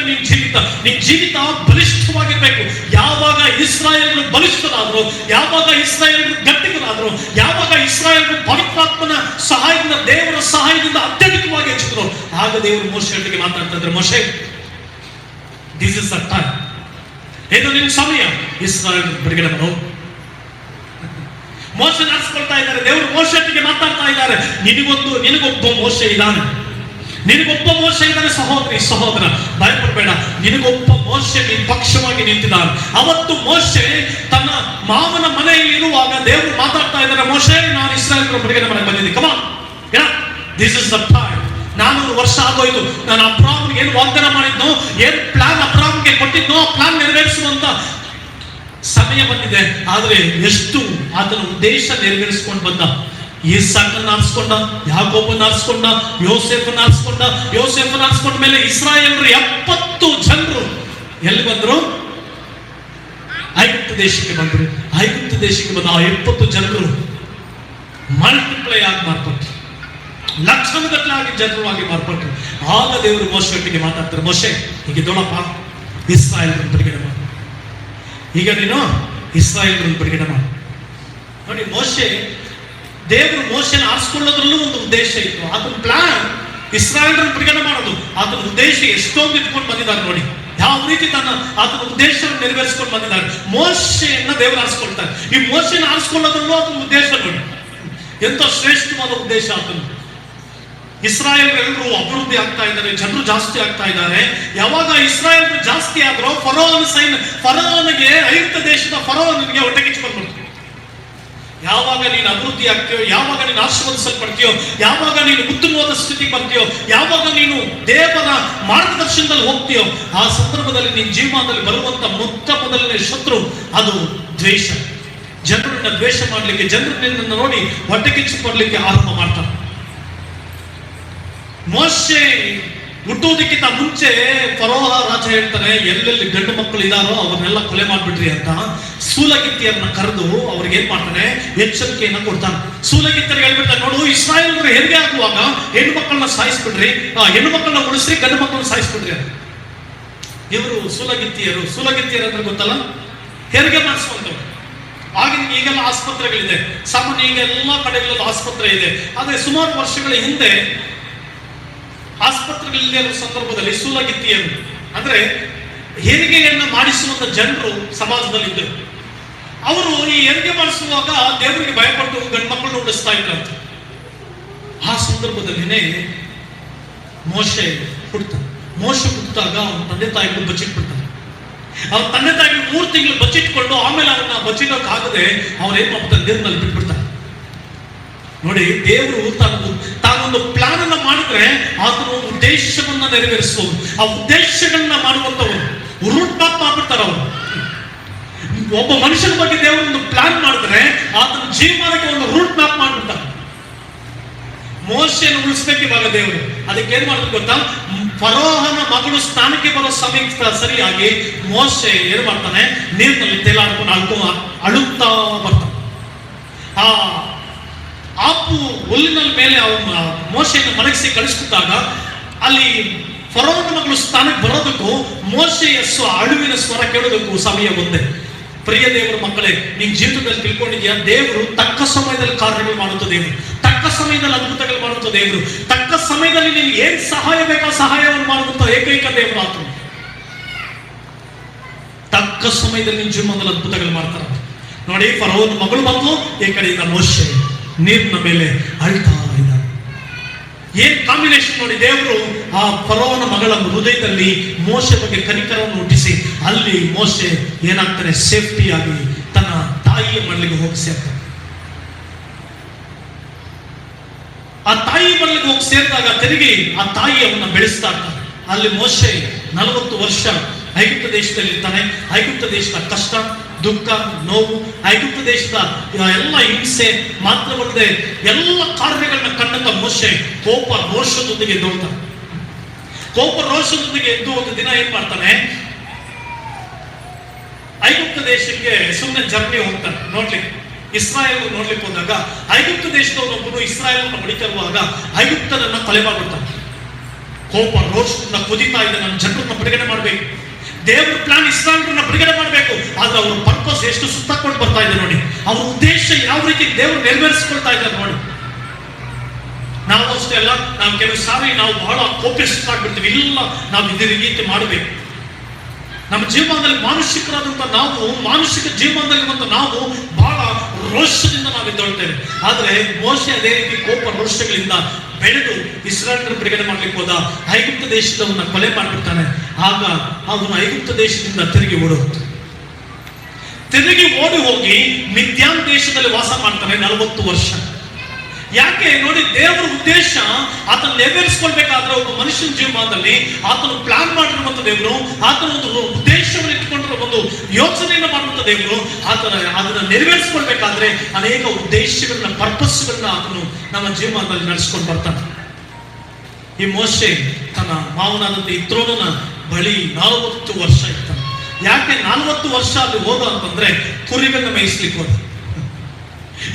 [SPEAKER 4] ನಿನ್ನ ಜೀವಿತ ಬಲಿಷ್ಠವಾಗಿರ್ಬೇಕು. ಯಾವಾಗ ಇಸ್ರಾಯೇಲರು ಬಲಿಷ್ಠರಾದ್ರು, ಯಾವಾಗ ಇಸ್ರಾಯೇಲರು ಗಟ್ಟಿಗರಾದ್ರು, ಯಾವಾಗ ಇಸ್ರಾಯೇಲರು ಪವಿತ್ರಾತ್ಮನ ಸಹಾಯದಿಂದ, ದೇವರ ಸಹಾಯದಿಂದ ಅತ್ಯಧಿಕವಾಗಿ ಹೆಚ್ಚಿದ್ರು, ಆಗ ದೇವರು ಮೋಶೆಯೊಂದಿಗೆ ಮಾತಾಡ್ತಾ ಇದ್ದಾರೆ, ಮೋಶೆ, ದಿಸ್ ಇಸ್ ದ ಟೈಮ್, ಇದು ನಿನ್ನ ಸಮಯ, ಇಸ್ರಾಯೇಲ್ ಬಿಡುಗಡೆ ಮಾಡು. ಮೋಶೆ ನಡೆಸ್ಕೊಳ್ತಾ ಇದ್ದಾರೆ, ದೇವರು ಮೋಶೆಯೊಂದಿಗೆ ಮಾತಾಡ್ತಾ ಇದ್ದಾರೆ. ನಿನಗೊಬ್ಬ ಮೋಶೆ ಇದ್ದಾನೆ, ನಿನಗೊಬ್ಬ ಮೋಶೆ ಇದ್ದಾನೆ. ಸಹೋದರ ಭಯಪಡಬೇಡ, ನಿನಗೊಬ್ಬ ಮೋಶೆ ನಿನ್ನ ಪಕ್ಷವಾಗಿ ನಿಂತಿದ್ದಾನೆ. ಅವತ್ತು ಮೋಶೆ ತನ್ನ ಮಾವನ ಮನೆಯಲ್ಲಿ ಇರುವಾಗ ದೇವರು ಮಾತಾಡ್ತಾ ಇದ್ದಾರೆ, ಮೋಶೆ, ನಾನು ಇಸ್ರಾಯೇಲರ ಬಿಡುಗಡೆ ಮಾಡಕ್ಕೆ ಬಂದಿದ್ದೀನಿ, come on, this is the time. 400 ವರ್ಷ ಆಗೋಯ್ತು. ನಾನು ಅಬ್ರಾಹ್ಮನಿಗೆ ಏನು ವಾಗ್ದಾನ ಮಾಡಿದ್ನೋ, ಏನು ಪ್ಲಾನ್ ಅಬ್ರಾಹ್ಮನಿಗೆ ಕೊಟ್ಟಿದ್ನೋ, ಆ ಪ್ಲಾನ್ ನೆರವೇರಿಸುವಂತ ಸಮಯ ಬಂದಿದೆ. ಆದ್ರೆ ಎಷ್ಟು ಆತನ ಉದ್ದೇಶ ನೆರವೇರಿಸಿಕೊಂಡು ಬಂದ. ಇಸಾಕನ್ನ ಆರಿಸ್ಕೊಂಡ, ಯಾಕೋಬನ್ನ ಆರಿಸ್ಕೊಂಡ, ಯೋಸೇಫನ್ನ ಆರಿಸ್ಕೊಂಡ. ಯೋಸೇಫನ್ನ ಆರಿಸ್ಕೊಂಡ ಮೇಲೆ ಇಸ್ರಾಯೇಲರು 70 ಜನರು ಎಲ್ಲಿ ಬಂದ್ರು? ಐಗುಪ್ತ ದೇಶಕ್ಕೆ ಬಂದರು. ಐಗುಪ್ತ ದೇಶಕ್ಕೆ ಬಂದ ಆ 70 ಜನರು ಮಲ್ಟಿಪ್ಲೈ ಆಗಿ ಮಾರ್ಪಟ್ರು, ಲಕ್ಷಣಗಟ್ಟಲಾಗಿ ಜನರವಾಗಿ ಮಾರ್ಪಟ್ರು. ಆಗ ದೇವರು ಮೋಶೆಯೊಟ್ಟಿಗೆ ಮಾತಾಡ್ತಾರೆ, ಮೋಶೆ, ಈಗ ದೊಡ್ಡಪ್ಪ, ಇಸ್ರಾಯೇಲರನ್ನು ಬಿಡುಗಡೆ ಮಾಡು. ಈಗ ನೀನು ಇಸ್ರಾಯೇಲರನ್ನು ಬಿಡುಗಡೆ ಮಾಡು. ನೋಡಿ, ದೇವರು ಮೋಶೆನ ಆರಿಸ್ಕೊಳ್ಳೋದ್ರಲ್ಲೂ ಒಂದು ಉದ್ದೇಶ ಇತ್ತು. ಆತನ ಪ್ಲಾನ್ ಇಸ್ರಾಯೇಲರನ್ನು ಬಿಡುಗಡೆ ಮಾಡೋದು. ಆತನ ಉದ್ದೇಶ ಎಷ್ಟೊಂದು ಇಟ್ಕೊಂಡು ಬಂದಿದ್ದಾರೆ ನೋಡಿ, ಯಾವ ರೀತಿ ಆತನ ಉದ್ದೇಶವನ್ನು ನೆರವೇರಿಸಿಕೊಂಡು ಬಂದಿದ್ದಾರೆ. ಮೋಶೆಯನ್ನ ದೇವರು ಆರಿಸ್ಕೊಳ್ತಾರೆ. ಈ ಮೋಶೆನ ಆರಿಸ್ಕೊಳ್ಳೋದ್ರಲ್ಲೂ ಆತನ ಉದ್ದೇಶ ನೋಡಿ, ಎಂತ ಶ್ರೇಷ್ಠವಾದ ಉದ್ದೇಶ ಆತನು. ಇಸ್ರಾಯೇಲರೆಲ್ಲರೂ ಅಭಿವೃದ್ಧಿ ಆಗ್ತಾ ಇದ್ದಾರೆ, ಜನರು ಜಾಸ್ತಿ ಆಗ್ತಾ ಇದ್ದಾರೆ. ಯಾವಾಗ ಇಸ್ರಾಯೇಲರು ಜಾಸ್ತಿ ಆದ್ರೂ ಫರೋನಿಗೆ ಐಗುಪ್ತ ದೇಶದ ಫರೋನಿಗೆ ಹೊಟ್ಟೆ ಕಿಚ್ಕೊಂಡ್ಬಿಡ್ತು. ಯಾವಾಗ ನೀನು ಅಭಿವೃದ್ಧಿ ಆಗ್ತೀಯೋ, ಯಾವಾಗ ನೀನು ಆಶೀರ್ವದಿಸಲ್ಪಡ್ತೀಯೋ, ಯಾವಾಗ ನೀನು ಉತ್ತಮವಾದ ಸ್ಥಿತಿಗೆ ಬರ್ತೀಯೋ, ಯಾವಾಗ ನೀನು ದೇವರ ಮಾರ್ಗದರ್ಶನದಲ್ಲಿ ಹೋಗ್ತೀಯೋ, ಆ ಸಂದರ್ಭದಲ್ಲಿ ನಿನ್ನ ಜೀವನದಲ್ಲಿ ಬರುವಂತ ಮೊದಲನೇ ಶತ್ರು ಅದು ದ್ವೇಷ. ಜನರನ್ನ ದ್ವೇಷ ಮಾಡ್ಲಿಕ್ಕೆ, ಜನರು ನಿನ್ನನ್ನು ನೋಡಿ ಹೊಟ್ಟೆ ಕಿಚ್ಚಿಕೊಡ್ಲಿಕ್ಕೆ ಆರಂಭ ಮಾಡ್ತಾರೆ. ಮೋಶೆ ಹುಟ್ಟುವುದಕ್ಕಿಂತ ಮುಂಚೆ ಫರೋಹ ರಾಜ ಹೇಳ್ತಾನೆ, ಎಲ್ಲೆಲ್ಲಿ ಗಂಡು ಮಕ್ಕಳು ಇದಾರೋ ಅವ್ರನ್ನೆಲ್ಲ ಕೊಲೆ ಮಾಡ್ಬಿಡ್ರಿ ಅಂತ ಸೂಲಗಿತ್ತಿಯರನ್ನ ಕರೆದು ಅವ್ರಿಗೆ ಏನ್ ಮಾಡ್ತಾನೆ, ಎಚ್ಚರಿಕೆಯನ್ನ ಕೊಡ್ತಾನೆ. ಸೂಲಗಿತ್ತಿಯರಿಗೆ ಹೇಳ್ಬಿಡ್ತಾನೆ, ನೋಡು, ಇಸ್ರಾಯೇಲರು ಹೆರಿಗೆ ಆಗುವಾಗ ಹೆಣ್ಣು ಮಕ್ಕಳನ್ನ ಸಾಯಿಸ್ಬಿಡ್ರಿ, ಹೆಣ್ಣು ಮಕ್ಕಳನ್ನ ಉಳಿಸ್ರಿ, ಗಂಡು ಮಕ್ಕಳನ್ನ ಸಾಯಿಸ್ಬಿಡ್ರಿ ಅಂತ. ಇವರು ಸೂಲಗಿತ್ತಿಯರು ಅಂದ್ರೆ ಗೊತ್ತಲ್ಲ, ಹೆರಿಗೆ ಮಾಡಿಸುವಂತವ್ರು. ಆಗಿನ ಈಗೆಲ್ಲ ಆಸ್ಪತ್ರೆಗಳಿದೆ, ಸಾಮಾನ್ಯ ಈಗ ಎಲ್ಲಾ ಕಡೆಗಳಲ್ಲೂ ಆಸ್ಪತ್ರೆ ಇದೆ. ಆದ್ರೆ ಸುಮಾರು ವರ್ಷಗಳ ಹಿಂದೆ ಆಸ್ಪತ್ರೆಗಳಿಲ್ಲದೆ ಇರುವ ಸಂದರ್ಭದಲ್ಲಿ ಸೂಲಗಿತ್ತಿಯರು ಅಂದ್ರೆ ಹೆರಿಗೆಯನ್ನ ಮಾಡಿಸುವಂತ ಜನರು ಸಮಾಜದಲ್ಲಿದ್ದರು. ಅವರು ಈ ಹೆರಿಗೆ ಮಾಡಿಸುವಾಗ ದೇವರಿಗೆ ಭಯಪಟ್ಟು ಗಂಡು ಮಕ್ಕಳನ್ನು ಉಳಿಸ್ತಾ ಇದ್ರಂತೆ. ಆ ಸಂದರ್ಭದಲ್ಲಿನೇ ಮೋಶೆ ಹುಟ್ಟಿದಾಗ ಅವನ ತಂದೆ ತಾಯಿಗಳು ಬಚ್ಚಿಟ್ಬಿಡ್ತಾರೆ. ಅವ್ರ ತಂದೆ ತಾಯಿಗಳು 3 ತಿಂಗಳು ಬಚ್ಚಿಟ್ಕೊಂಡು ಆಮೇಲೆ ಅವನ್ನ ಬಚ್ಚಿಡೋಕ್ಕಾಗದೆ ಅವ್ರೇನ್ ಮಾಡ್ತಾರೆ, ದೇವ್ರಲ್ಲಿ ಬಿಟ್ಬಿಡ್ತಾರೆ. ನೋಡಿ, ದೇವರು ತಾನೊಂದು ಪ್ಲಾನ್ ಅನ್ನ ಮಾಡಿದ್ರೆ ಆತನು ಉದ್ದೇಶವನ್ನ ನೆರವೇರಿಸುವುದು. ಆ ಉದ್ದೇಶಗಳನ್ನ ಮಾಡುವಂತವರು ರೂಟ್ ಮ್ಯಾಪ್ ಮಾಡ್ಬಿಡ್ತಾರೆ. ಅವರು ಒಬ್ಬ ಮನುಷ್ಯನ ಬಗ್ಗೆ ದೇವರು ಒಂದು ಪ್ಲಾನ್ ಮಾಡಿದ್ರೆ ಆತನ ಜೀವನಕ್ಕೆ ಒಂದು ರೂಟ್ ಮ್ಯಾಪ್ ಮಾಡ್ಬಿಡ್ತಾರೆ. ಮೋಶೆಯನ್ನು ಉಳಿಸ್ಬೇಕು ಇವಾಗ ದೇವರು. ಅದಕ್ಕೆ ಏನ್ ಮಾಡಿದ್ರು ಗೊತ್ತಾ, ಫರೋಹನ ಮಗಳು ಸ್ಥಾನಕ್ಕೆ ಬರೋ ಸಮಯಕ್ಕೆ ಸರಿಯಾಗಿ ಮೋಶೆ ಏನ್ ಮಾಡ್ತಾನೆ, ನೀರಿನಲ್ಲಿ ತೇಲಾಡ್ಕೊಂಡು ಅಳುತ್ತಾ ಬರ್ತಾನೆ. ಆ ಆಪು ಹುಲ್ಲಿನ ಮೇಲೆ ಅವನ ಮೋಶೆಯನ್ನು ಮಲಗಿಸಿ ಕಳಿಸ್ಬಿಟ್ಟಾಗ ಅಲ್ಲಿ ಫರೋಹನ ಮಗಳು ಸ್ಥಾನಕ್ಕೆ ಬರೋದಕ್ಕೂ ಮೋಶೆಯ ಅಳುವಿನ ಸ್ವರ ಕೇಳೋದಕ್ಕೂ ಸಮಯ ಒಂದೇ. ಪ್ರಿಯ ದೇವರ ಮಕ್ಕಳೇ, ನಿನ್ ಜೀವಿತದಲ್ಲಿ ತಿಳ್ಕೊಂಡಿದ್ಯಾ, ದೇವರು ತಕ್ಕ ಸಮಯದಲ್ಲಿ ಕಾರ್ಯಗಳು ಮಾಡುತ್ತ ದೇವರು, ತಕ್ಕ ಸಮಯದಲ್ಲಿ ಅದ್ಭುತಗಳು ಮಾಡುತ್ತ ದೇವರು, ತಕ್ಕ ಸಮಯದಲ್ಲಿ ನಿನ್ಗೆ ಏನ್ ಸಹಾಯ ಬೇಕಾ ಸಹಾಯವನ್ನು ಮಾಡುವಂತ ಏಕೈಕ ದೇವರು ಆತನು. ತಕ್ಕ ಸಮಯದಲ್ಲಿ ನಿನ್ ಜೀವನದಲ್ಲಿ ಅದ್ಭುತಗಳು ಮಾಡ್ತಾರ. ನೋಡಿ, ಫರೋಹನ ಮಗಳು ಬಂದು ಈ ಕಡೆಯಿಂದ ಮೋಶೆ ನೀರಿನ ಮೇಲೆ ಅಳ್ತಾ ಇದ್ದಾನೆ. ಏನ್ ಕಾಂಬಿನೇಷನ್ ನೋಡಿ. ದೇವರು ಆ ಫರೋಹನ ಮಗಳ ಹೃದಯದಲ್ಲಿ ಮೋಶೆ ಬಗ್ಗೆ ಕನಿಕರವನ್ನು ಹುಟ್ಟಿಸಿ ಅಲ್ಲಿ ಮೋಶೆ ಏನಾಗ್ತಾನೆ, ಸೇಫ್ಟಿ ಆಗಿ ತನ್ನ ತಾಯಿಯ ಮನೆಗೆ ಹೋಗಿ ಸೇರ್ತಾನೆ. ಆ ತಾಯಿ ಮನೆಗೆ ಹೋಗಿ ಸೇರಿದಾಗ ತಿರುಗಿ ಆ ತಾಯಿ ಅವನ್ನ ಬೆಳೆಸ್ತಾ ಇರ್ತಾನೆ. ಅಲ್ಲಿ ಮೋಶೆ 40 ವರ್ಷ ಐಗುಪ್ತ ದೇಶದಲ್ಲಿ ಇರ್ತಾನೆ. ಐಗುಪ್ತ ದೇಶದ ಕಷ್ಟ, ದುಃಖ, ನೋವು, ಐಗುಪ್ತ ದೇಶದ ಎಲ್ಲ ಹಿಂಸೆ ಮಾತ್ರವಲ್ಲದೆ ಎಲ್ಲ ಕಾರ್ಯಗಳನ್ನ ಕಂಡಂತ ಮೋಶೆ ಕೋಪ ರೋಷದೊಂದಿಗೆ ಎದ್ದೋಗ್ತಾನೆ. ಕೋಪ ರೋಷದೊಂದಿಗೆ ಎದ್ದು ಒಂದು ದಿನ ಏನ್ ಮಾಡ್ತಾನೆ, ಐಗುಪ್ತ ದೇಶಕ್ಕೆ ಸುಮ್ಮನೆ ಜರ್ನಿ ಹೋಗ್ತಾನೆ ನೋಡ್ಲಿಕ್ಕೆ. ಇಸ್ರಾಯೇಲ್ ನೋಡ್ಲಿಕ್ಕೆ ಹೋದಾಗ ಐಗುಪ್ತ ದೇಶದವನೊಬ್ಬನು ಇಸ್ರಾಯೇಲ್ ಹೊಡಿತಾ ಇರುವಾಗ ಐಗುಪ್ತನನ್ನ ಕೊಲೆ ಮಾಡ್ಬಿಡ್ತಾನೆ. ಕೋಪ ರೋಷದಿಂದ ಕುದಿತಾ ಇದೆ, ನನ್ನ ಜನರನ್ನ ಬಿಡುಗಡೆ ಮಾಡ್ಬೇಕು, ದೇವ್ರ ಪ್ಲಾನ್ ಇಸ್ರಾಯೇಲ್ರನ್ನ ಬಿಡುಗಡೆ ಮಾಡ್ಬೇಕು. ಆದ್ರೆ ಅವ್ರ ಪರ್ಪಸ್ ಎಷ್ಟು ಸುತ್ತಾಕೊಂಡು ಬರ್ತಾ ಇದೆ ನೋಡಿ, ಅವ್ರ ಉದ್ದೇಶ ಯಾವ ರೀತಿ ದೇವ್ರು ನೆರವೇರಿಸ್ಕೊಳ್ತಾ ಇದ್ದಾರೆ ನೋಡಿ. ನಾವು ಅಷ್ಟೇ ಅಲ್ಲ, ನಾವು ಕೆಲವು ಸಾರಿ ನಾವು ಬಹಳ ಕೋಪಿಷ್ಠರಾಗ್ಬಿಡ್ತೀವಿ. ಇಲ್ಲ, ನಾವು ಇದೇ ರೀತಿ ಮಾಡಬೇಕು. ನಮ್ಮ ಜೀವನದಲ್ಲಿ ಮಾನುಷಿಕರಾದಂತ ನಾವು, ಮಾನುಷಿಕ ಜೀವನದಲ್ಲಿ ನಾವು ಬಹಳ ರೋಷದಿಂದ ನಾವು ಎದ್ದೊಳ್ತೇವೆ. ಆದ್ರೆ ಮೋಶೆ ಅದೇ ರೀತಿ ಕೋಪ ರೋಷಗಳಿಂದ ಬೆಳೆದು ಇಸ್ರಾಯೇಲ್ರ ಬಿಡುಗಡೆ ಮಾಡ್ಲಿಕ್ಕೆ ಹೋದ. ಐಗುಪ್ತ ದೇಶದವನ್ನ ಕೊಲೆ ಮಾಡಿಬಿಡ್ತಾನೆ. ಆಗ ಅವನು ಐಗುಪ್ತ ದೇಶದಿಂದ ತಿರುಗಿ ಓಡಿ ಹೋಗಿ ಮಿದ್ಯಾನ್ ದೇಶದಲ್ಲಿ ವಾಸ ಮಾಡ್ತಾನೆ 40 ವರ್ಷ. ಯಾಕೆ ನೋಡಿ, ದೇವರ ಉದ್ದೇಶ ಆತನ ನೆರವೇರಿಸ್ಕೊಳ್ಬೇಕಾದ್ರೆ ಒಬ್ಬ ಮನುಷ್ಯನ ಜೀವನದಲ್ಲಿ ಆತನು ಪ್ಲಾನ್ ಮಾಡಿರುವಂತ ದೇವರು, ಆತನ ಒಂದು ಉದ್ದೇಶವನ್ನು ಇಟ್ಕೊಂಡಿರೋ ಒಂದು ಯೋಚನೆಯನ್ನು ಮಾಡುವಂತ ದೇವರು, ಅದನ್ನ ನೆರವೇರಿಸ್ಕೊಳ್ಬೇಕಾದ್ರೆ ಅನೇಕ ಉದ್ದೇಶಗಳನ್ನ, ಪರ್ಪಸ್ಗಳನ್ನ ಆತನು ನಮ್ಮ ಜೀವನದಲ್ಲಿ ನಡೆಸ್ಕೊಂಡು ಬರ್ತಾನೆ. ಈ ಮೋಶೆ ತನ್ನ ಮಾವನಾದಂತ ಇತ್ರೋನನ ಬಳಿ 40 ವರ್ಷ ಇರ್ತಾನೆ. ಯಾಕೆ 40 ವರ್ಷ ಅಲ್ಲಿ ಹೋದ ಅಂತಂದ್ರೆ ಕುರಿಗಳನ್ನ ಮೇಯಿಸ್ಲಿಕ್ಕೆ ಹೋದ.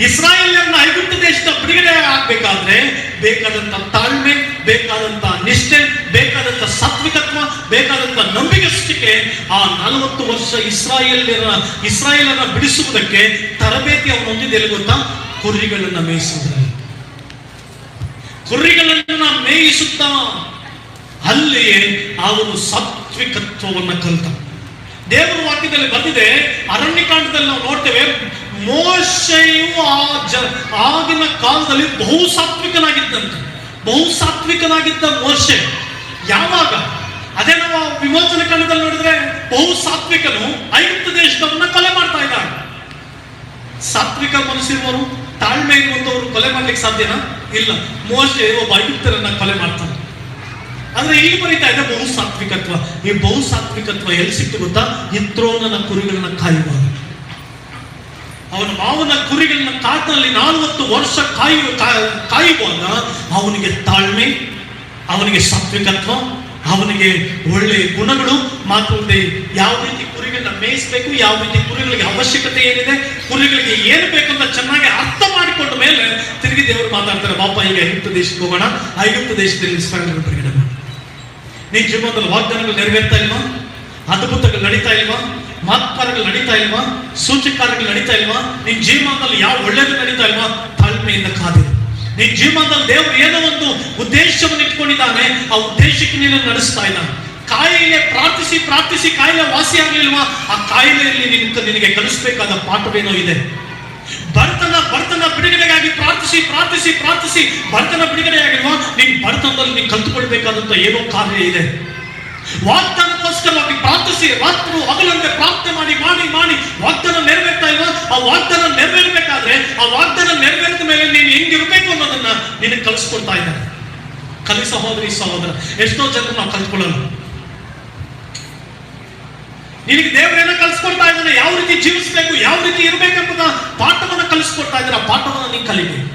[SPEAKER 4] ಇಸ್ರಾಯೇಲ್ಯರನ್ನ ಐಗುಪ್ತ ದೇಶದ ಬಿಡುಗಡೆ ಆಗ್ಬೇಕಾದ್ರೆ ಬೇಕಾದಂತ ತಾಳ್ಮೆ, ಬೇಕಾದಂತ ನಿಷ್ಠೆ, ಬೇಕಾದಂತ ಸಾತ್ವಿಕತ್ವ, ಬೇಕಾದಂತ ನಂಬಿಕೆಷ್ಟಿಕೆ ಆ 40 ವರ್ಷ ಇಸ್ರಾಯೇಲರನ್ನ ಬಿಡಿಸುವುದಕ್ಕೆ ತರಬೇತಿ ಅವನು ಹೊಂದಿದೆ. ಗೊತ್ತಾ? ಕುರಿಗಳನ್ನ ಮೇಯಿಸುವುದರಲ್ಲಿ. ಕುರಿಗಳನ್ನ ಮೇಯಿಸುತ್ತಾ ಅಲ್ಲಿಯೇ ಅವನು ಸಾತ್ವಿಕತ್ವವನ್ನ ಕಲಿತ. ದೇವರ ವಾಕ್ಯದಲ್ಲಿ ಬಂದಿದೆ, ಅರಣ್ಯಕಾಂಡದಲ್ಲಿ ನಾವು ನೋಡ್ತೇವೆ, ಮೋಶೆಯು ಆಗಿನ ಕಾಲದಲ್ಲಿ ಬಹುಸಾತ್ವಿಕನಾಗಿದ್ದ ಮೋಶೆ. ಯಾವಾಗ? ಅದೇ ನಾವು ವಿಮೋಚನೆ ಕಾಂಡದಲ್ಲಿ ನೋಡಿದ್ರೆ ಬಹುಸಾತ್ವಿಕನು ಐಗುಪ್ತ ದೇಶದವನ್ನ ಕೊಲೆ ಮಾಡ್ತಾ ಇದ್ದಾನೆ. ಸಾತ್ವಿಕ ಮನಸ್ಸಿರುವವರು, ತಾಳ್ಮೆ ಇರುವಂತವರು ಕೊಲೆ ಮಾಡ್ಲಿಕ್ಕೆ ಸಾಧ್ಯನಾ? ಇಲ್ಲ. ಮೋಶೆ ಒಬ್ಬ ಐಗುಪ್ತರನ್ನ ಕೊಲೆ ಮಾಡ್ತಾನೆ. ಆದ್ರೆ ಇಲ್ಲಿ ಬರೀತಾ ಇದೆ ಬಹುಸಾತ್ವಿಕತ್ವ. ಈ ಬಹುಸಾತ್ವಿಕತ್ವ ಎಲ್ಲಿ ಸಿಕ್ತು ಗೊತ್ತಾ? ಇತ್ರೋನನ ಕುರಿಗಳನ್ನ ಕಾಯುವಾಗ, ಅವನ ಮಾವನ ಕುರಿಗಳನ್ನ ಕಾಡಿನಲ್ಲಿ 40 ವರ್ಷ ಕಾಯುವಾಗ ಅವನಿಗೆ ತಾಳ್ಮೆ, ಅವನಿಗೆ ಸಾತ್ವಿಕತ್ವ, ಅವನಿಗೆ ಒಳ್ಳೆಯ ಗುಣಗಳು ಮಾತ್ರವಲ್ಲದೆ ಯಾವ ರೀತಿ ಕುರಿಗಳನ್ನ ಮೇಯಿಸಬೇಕು, ಯಾವ ರೀತಿ ಕುರಿಗಳಿಗೆ ಅವಶ್ಯಕತೆ ಏನಿದೆ, ಕುರಿಗಳಿಗೆ ಏನು ಬೇಕಂತ ಚೆನ್ನಾಗಿ ಅರ್ಥ ಮಾಡಿಕೊಂಡ ಮೇಲೆ ತಿರುಗಿ ದೇವರು ಮಾತಾಡ್ತಾರೆ, ಪಾಪ ಈಗ ಐಗುಪ್ತ ದೇಶಕ್ಕೆ ಹೋಗೋಣ, ಐಗುಪ್ತ ದೇಶದಲ್ಲಿ ಇಸ್ರಾಯೇಲ್ಯರನ್ನ ಬಿಡುಗಡೆ ಮಾಡಿ. ನಿನ್ ಜೀವನದಲ್ಲಿ ವಾಗ್ದಾನಗಳು ನೆರವೇರ್ತಾ ಇಲ್ವಾ? ಅದ್ಭುತಗಳು ನಡೀತಾ ಇಲ್ವಾ? ಮಹತ್ಕಾರಗಳು ನಡೀತಾ ಇಲ್ವಾ? ಸೂಚಕಾರಗಳು ನಡೀತಾ ಇಲ್ವಾ? ನಿನ್ ಜೀವನದಲ್ಲಿ ಯಾವ ಒಳ್ಳೇದು ನಡೀತಾ ಇಲ್ವಾ? ತಾಳ್ಮೆಯಿಂದ ಕಾದಿರು. ನಿನ್ ಜೀವನದಲ್ಲಿ ದೇವರು ಏನೋ ಒಂದು ಉದ್ದೇಶವನ್ನು ಇಟ್ಕೊಂಡಿದ್ದಾನೆ, ಆ ಉದ್ದೇಶಕ್ಕೆ ನೀನು ನಡೆಸ್ತಾ ಇದ್ದಾನೆ. ಕಾಯಿಲೆ ಪ್ರಾರ್ಥಿಸಿ ಕಾಯಿಲೆ ವಾಸಿ ಆಗ್ಲಿಲ್ವಾ? ಆ ಕಾಯಿಲೆಯಲ್ಲಿ ನಿನಗೆ ಕಲಿಸ್ಬೇಕಾದ ಪಾಠವೇನೋ ಇದೆ. ಬಡತನ ಬಿಡುಗಡೆಗಾಗಿ ಪ್ರಾರ್ಥಿಸಿ ಬಡತನ ಬಿಡುಗಡೆ ಆಗಿಲ್ವಾ? ನಿನ್ ಬಡತನದಲ್ಲಿ ನೀನು ಕಲ್ತುಕೊಳ್ಬೇಕಾದಂತ ಏನೋ ಕಾರ್ಯ ಇದೆ. ವಾಗ್ದಾನಕ್ಕೋಸ್ಕರವಾಗಿ ಪ್ರಾರ್ಥಿಸಿ, ರಾತ್ರಿ ಹಗಲಂತೆ ಪ್ರಾರ್ಥನೆ ಮಾಡಿ ವಾಗ್ದಾನ ನೆರವೇರ್ತಾ ಇಲ್ವಾ? ಆ ವಾಗ್ದಾನ ನೆರವೇರ್ಬೇಕಾದ್ರೆ ಆ ವಾಗ್ದಾನ ನೆರವೇರಿದ ಮೇಲೆ ನೀನು ಹೆಂಗಿರ್ಬೇಕು ಅನ್ನೋದನ್ನ ನಿನಗೆ ಕಲಿಸ್ಕೊಡ್ತಾ ಇದ್ದಾರೆ. ಸಹೋದರ, ಎಷ್ಟೋ ಜನ ನಾವು ಕಲ್ತ್ಕೊಳ್ಳಲ್ಲ. ನಿನಗೆ ದೇವರೇನೋ ಕಲಿಸ್ಕೊಡ್ತಾ ಇದ್ದಾನೆ, ಯಾವ ರೀತಿ ಜೀವಿಸಬೇಕು, ಯಾವ ರೀತಿ ಇರಬೇಕೆಂಬುದ ಪಾಠವನ್ನ ಕಲಿಸ್ಕೊಡ್ತಾ ಇದ್ದಾರೆ. ಆ ಪಾಠವನ್ನ ನೀನು ಕಲಿಬೇಕು.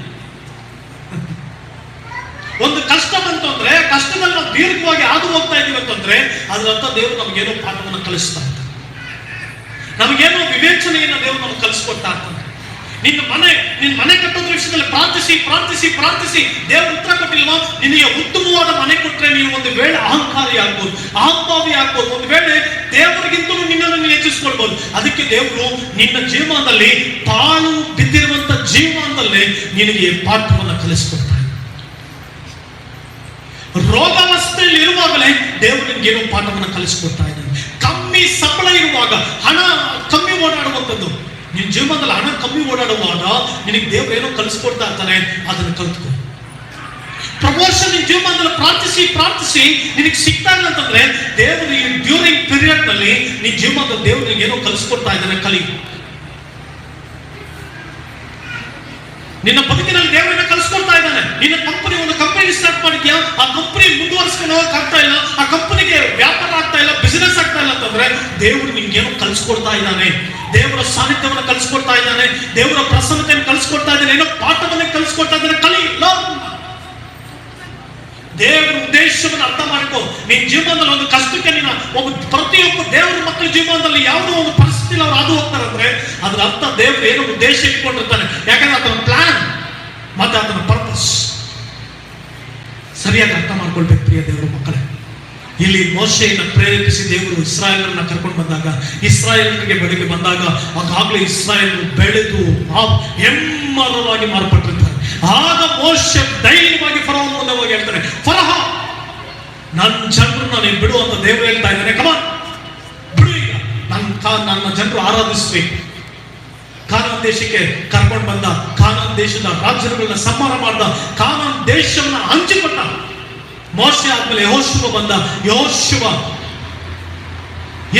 [SPEAKER 4] ಒಂದು ಕಷ್ಟ ಬಂತು ಅಂದ್ರೆ, ಕಷ್ಟದಲ್ಲಿ ನಾವು ದೀರ್ಘವಾಗಿ ಹಾದು ಹೋಗ್ತಾ ಇದೀವಿ ಅಂತಂದ್ರೆ ಅದರರ್ಥ ದೇವರು ನಮಗೇನೋ ಪಾಠವನ್ನ ಕಲಿಸ್ತಾ ಇರ್ತಾರೆ, ನಮಗೇನೋ ವಿವೇಚನೆಯನ್ನ ದೇವರು ನಮ್ಗೆ ಕಲಿಸ್ಕೊಡ್ತಾ ಇರ್ತಾನೆ. ನಿನ್ನ ಮನೆ ಕಟ್ಟೋದ್ರ ವಿಷಯದಲ್ಲಿ ಪ್ರಾರ್ಥಿಸಿ ದೇವರು ಉತ್ತರ ಕೊಟ್ಟಿಲ್ವಾ? ನಿನಗೆ ಉತ್ತಮವಾದ ಮನೆ ಕೊಟ್ರೆ ನೀನು ಒಂದು ವೇಳೆ ಅಹಂಕಾರಿ ಆಗ್ಬೋದು, ಅಹಂಭಾವಿ ಆಗ್ಬೋದು, ಒಂದು ವೇಳೆ ದೇವರಿಗಿಂತಲೂ ನಿನ್ನನ್ನು ಹೆಚ್ಚಿಸ್ಕೊಳ್ಬಹುದು. ಅದಕ್ಕೆ ದೇವರು ನಿನ್ನ ಜೀವನದಲ್ಲಿ ಪಾಳು ಬಿದ್ದಿರುವಂತ ಜೀವನದಲ್ಲಿ ನಿನಗೆ ಪಾಠವನ್ನ ಕಲಿಸ್ಕೊಡ್ತಾನೆ. ರೋಗಾವಸ್ಥೆಯಲ್ಲಿ ಇರುವಾಗಲೇ ದೇವರು ನಿನ್ಗೇನೋ ಪಾಠವನ್ನ ಕಲಿಸ್ಕೊಡ್ತಾ ಇದ್ದಾನೆ. ಕಮ್ಮಿ ಸಂಬಳ ಇರುವಾಗ, ಹಣ ಕಮ್ಮಿ ಓಡಾಡುವಂಥದ್ದು, ನಿನ್ನ ಜೀವನದಲ್ಲಿ ಹಣ ಕಮ್ಮಿ ಓಡಾಡುವಾಗ ನಿನಗೆ ದೇವರು ಏನೋ ಕಲಿಸ್ಕೊಡ್ತಾ ಇರ್ತಾನೆ, ಅದನ್ನು ಕಲ್ತ್ಕೊ. ಪ್ರಮೋಷನ್ ನಿನ್ನ ಜೀವನದಲ್ಲಿ ಪ್ರಾರ್ಥಿಸಿ ನಿನಗೆ ಸಿಗ್ತಾ ಇಲ್ಲ ಅಂತಂದ್ರೆ ದೇವರು ಈ ಡ್ಯೂರಿಂಗ್ ಪೀರಿಯಡ್ ನಲ್ಲಿ ನಿನ್ನ ಜೀವನದಲ್ಲಿ ದೇವರು ನಿನಗೆ ಏನೋ ಕಲಿಸ್ಕೊಡ್ತಾ ಇದ್ದಾನೆ, ಕಲಿ. ನಿನ್ನ ಬದುಕಿನಲ್ಲಿ ದೇವರನ್ನ ಕಲಿಸ್ಕೊಡ್ತಾ ಕಳ್ಸಿಕೊಡ್ತಾ ಇದ್ದಾನೆ. ನಿನ್ನ ಒಂದು ಕಂಪನಿ ಸ್ಟಾರ್ಟ್ ಮಾಡಿದ್ಯಾ, ಆ ಕಂಪನಿ ಮುಂದುವರಿಸ್ಕೊಂಡು ಹೋಗಕ್ ಆಗ್ತಾ ಇಲ್ಲ, ಆ ಕಂಪನಿಗೆ ವ್ಯಾಪಾರ ಆಗ್ತಾ ಇಲ್ಲ, ಬಿಸಿನೆಸ್ ಆಗ್ತಾ ಇಲ್ಲ ಅಂತಂದ್ರೆ ದೇವರು ನಿನ್ಗೇನೋ ಕಳ್ಸಿಕೊಡ್ತಾ ಇದ್ದಾನೆ. ದೇವರ ಸಾನ್ನಿಧ್ಯವನ್ನು ಕಳ್ಸಿಕೊಡ್ತಾ ಇದ್ದಾನೆ, ದೇವರ ಪ್ರಸನ್ನತೆಯನ್ನು ಕಳ್ಸಿಕೊಡ್ತಾ ಇದ್ದಾನೆ, ಏನೋ ಪಾಠವನ್ನೇ ಕಳ್ಸಿಕೊಡ್ತಾ ಇದ್ದಾನೆ. ಕಲಿ ದೇವರ ಉದ್ದೇಶವನ್ನು ಅರ್ಥ ಮಾಡ್ಕೋ. ನಿನ್ ಜೀವನದಲ್ಲಿ ಒಂದು ಕಷ್ಟಕ್ಕೆ ಪ್ರತಿಯೊಬ್ಬ ದೇವರ ಮಕ್ಕಳ ಜೀವನದಲ್ಲಿ ಯಾವುದೋ ಒಂದು ಪರಿಸ್ಥಿತಿ ಅವ್ರು ಹಾದು ಹೋಗ್ತಾರಂದ್ರೆ ಅದ್ರ ಅರ್ಥ ದೇವರು ಏನೋ ಉದ್ದೇಶ ಇಟ್ಕೊಂಡಿರ್ತಾನೆ. ಯಾಕಂದ್ರೆ ಆತನ ಪ್ಲಾನ್ ಮತ್ತೆ ಆತನ ಪರ್ಪಸ್ ಸರಿಯಾಗಿ ಅರ್ಥ ಮಾಡ್ಕೊಳ್ಬೇಕು ಪ್ರಿಯ ದೇವರ ಮಕ್ಕಳೇ. ಇಲ್ಲಿ ಮೋಶೆಯನ್ನು ಪ್ರೇರೇಪಿಸಿ ದೇವರು ಇಸ್ರಾಯೇಲರನ್ನ ಕರ್ಕೊಂಡು ಬಂದಾಗ, ಇಸ್ರಾಯೇಲರಿಗೆ ಬೆಳಗ್ಗೆ ಬಂದಾಗ ಆಗಾಗಲೇ ಇಸ್ರಾಯೇಲರು ಬೆಳೆದು ಹೆಮ್ಮರವಾಗಿ ಮಾರ್ಪಟ್ಟಿರ್ತಾರೆ. ಆಗ ಮೋಶೆ ಧೈರ್ಯವಾಗಿ ಫರೋಹನ ಮುಂದೆ ಹೋಗಿ ಹೇಳ್ತಾನೆ, ಫರೋಹ, ನನ್ನ ಜನರನ್ನ ನೀನು ಬಿಡು ಅಂತ ದೇವರು ಹೇಳ್ತಾ ಇದ್ದಾನೆ. ಕಮಾನ್, ಬಿಡು, ಈಗ ನನ್ನ ಜನರು ಆರಾಧಿಸ್ಬೇಕು. ಕಾನಾನ್ ದೇಶಕ್ಕೆ ಕರ್ಕೊಂಡು ಬಂದ, ಕಾನಾನ್ ದೇಶದ ರಾಜ್ಯಗಳನ್ನ ಸಂಹಾರ ಮಾಡ್ದ, ಕಾನಾನ್ ದೇಶವನ್ನ ಹಂಚಿಕೊಟ್ಟ. ಮೋಶೆ ಆದ್ಮೇಲೆ ಯೆಹೋಶುವ ಬಂದ. ಯೆಹೋಶುವ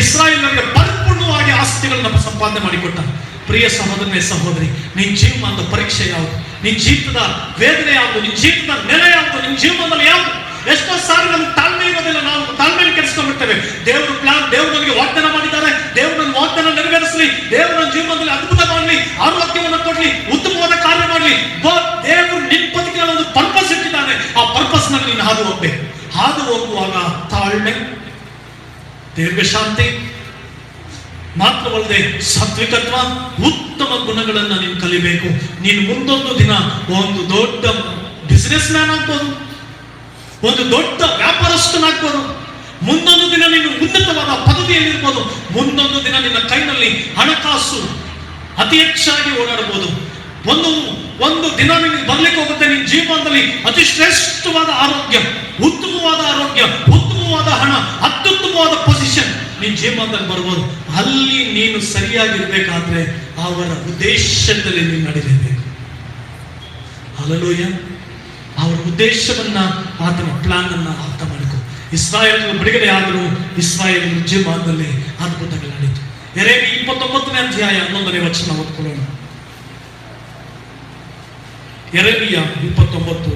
[SPEAKER 4] ಇಸ್ರಾಯೇಲರಿಗೆ ಪರಿಪೂರ್ಣವಾಗಿ ಆಸ್ತಿಗಳನ್ನ ಸಂಪಾದನೆ ಮಾಡಿಕೊಟ್ಟ. ಪ್ರಿಯ ಸಹೋದರನೇ ಸಹೋದರಿ, ನಿನ್ ಜೀವನದ ಪರೀಕ್ಷೆ ಯಾವುದು, ನಿನ್ ಜೀವಿತದ ವೇದನೆ ಯಾವುದು, ನಿನ್ ಜೀವಿತದ ನೆಲೆ ಯಾವುದು, ನಿನ್ ಜೀವನದಲ್ಲಿ ಯಾವುದು? ಎಷ್ಟೋ ಸಾರಿ ನಮ್ಗೆ ತಾಳ್ಮೆ ಇರೋದಿಲ್ಲ, ನಾವು ತಾಳ್ಮೆಯಲ್ಲಿ ಕೆಡಿಸ್ಕೊಂಡ್ಬಿಡ್ತೇವೆ. ದೇವರು ಪ್ಲಾನ್, ದೇವರು ನಮಗೆ ವಾಗ್ದಾನ ಮಾಡಿದ್ದಾರೆ, ದೇವರು ನನ್ನ ವಾಗ್ದಾನ ನೆರವೇರಿಸಲಿ, ದೇವರು ನನ್ನ ಜೀವನದಲ್ಲಿ ಅದ್ಭುತ ಮಾಡಲಿ, ಆರೋಗ್ಯವನ್ನು ಕೊಡ್ಲಿ, ಉತ್ತಮವಾದ ಕಾರ್ಯ ಮಾಡಲಿ. ದೇವರು ನಿನ್ ಬದುಕಿನಲ್ಲಿ ಒಂದು ಪರ್ಪಸ್ ಇಟ್ಟಿದ್ದಾನೆ. ಆ ಪರ್ಪಸ್ ನಲ್ಲಿ ನೀನು ಹಾದು ಹೋಗ್ಬೇಕು. ಹಾದು ಹೋಗುವಾಗ ತಾಳ್ಮೆ, ದೀರ್ಘಶಾಂತಿ ಮಾತ್ರವಲ್ಲದೆ ಸಾತ್ವಿಕತ್ವ, ಉತ್ತಮ ಗುಣಗಳನ್ನ ನೀನು ಕಲಿಬೇಕು. ನೀನು ಮುಂದೊಂದು ದಿನ ಒಂದು ದೊಡ್ಡ ಬಿಸಿನೆಸ್ ಮ್ಯಾನ್ ಆಗ್ಬೋದು, ಒಂದು ದೊಡ್ಡ ವ್ಯಾಪಾರಸ್ಥನಾಗ್ಬೋದು, ಮುಂದೊಂದು ದಿನ ನೀನು ಉನ್ನತವಾದ ಪದವಿಯಲ್ಲಿರ್ಬೋದು, ಮುಂದೊಂದು ದಿನ ನಿನ್ನ ಕೈನಲ್ಲಿ ಹಣಕಾಸು ಅತಿ ಹೆಚ್ಚಾಗಿ ಓಡಾಡಬಹುದು. ಒಂದು ದಿನ ನಿನಗೆ ಬರ್ಲಿಕ್ಕೆ ಹೋಗುತ್ತೆ, ನಿನ್ನ ಜೀವನದಲ್ಲಿ ಅತಿ ಶ್ರೇಷ್ಠವಾದ ಆರೋಗ್ಯ, ಉತ್ತಮವಾದ ಆರೋಗ್ಯ, ಉತ್ತಮವಾದ ಹಣ, ಅತ್ಯುತ್ತಮವಾದ ಪೊಸಿಷನ್ ನಿನ್ನ ಜೀವನದಲ್ಲಿ ಬರ್ಬೋದು. ಅಲ್ಲಿ ನೀನು ಸರಿಯಾಗಿರ್ಬೇಕಾದ್ರೆ ಅವರ ಉದ್ದೇಶದಲ್ಲಿ ನೀನು ನಡೀಲೇಬೇಕು. ಹಲ್ಲೆಲೂಯಾ. ಅವರ ಉದ್ದೇಶವನ್ನ, ಆತನ ಪ್ಲಾನ್ ಅನ್ನ ಅರ್ಥ ಮಾಡಿಕೊ. ಇಸ್ರಾಯೇಲರು ಬಿಡುಗಡೆ ಆದರೂ ಇಸ್ರಾಯೇಲರ ಜೀವನದಲ್ಲಿ ಅದ್ಭುತಗಳು ನಡೀತು. ಯೆರೆಮೀಯ 29ನೇ ಅಧ್ಯಾಯ 11ನೇ ವಚನ ಓದ್ಕೊಳ್ಳೋಣ. ಯೆರೆಮೀಯ 29.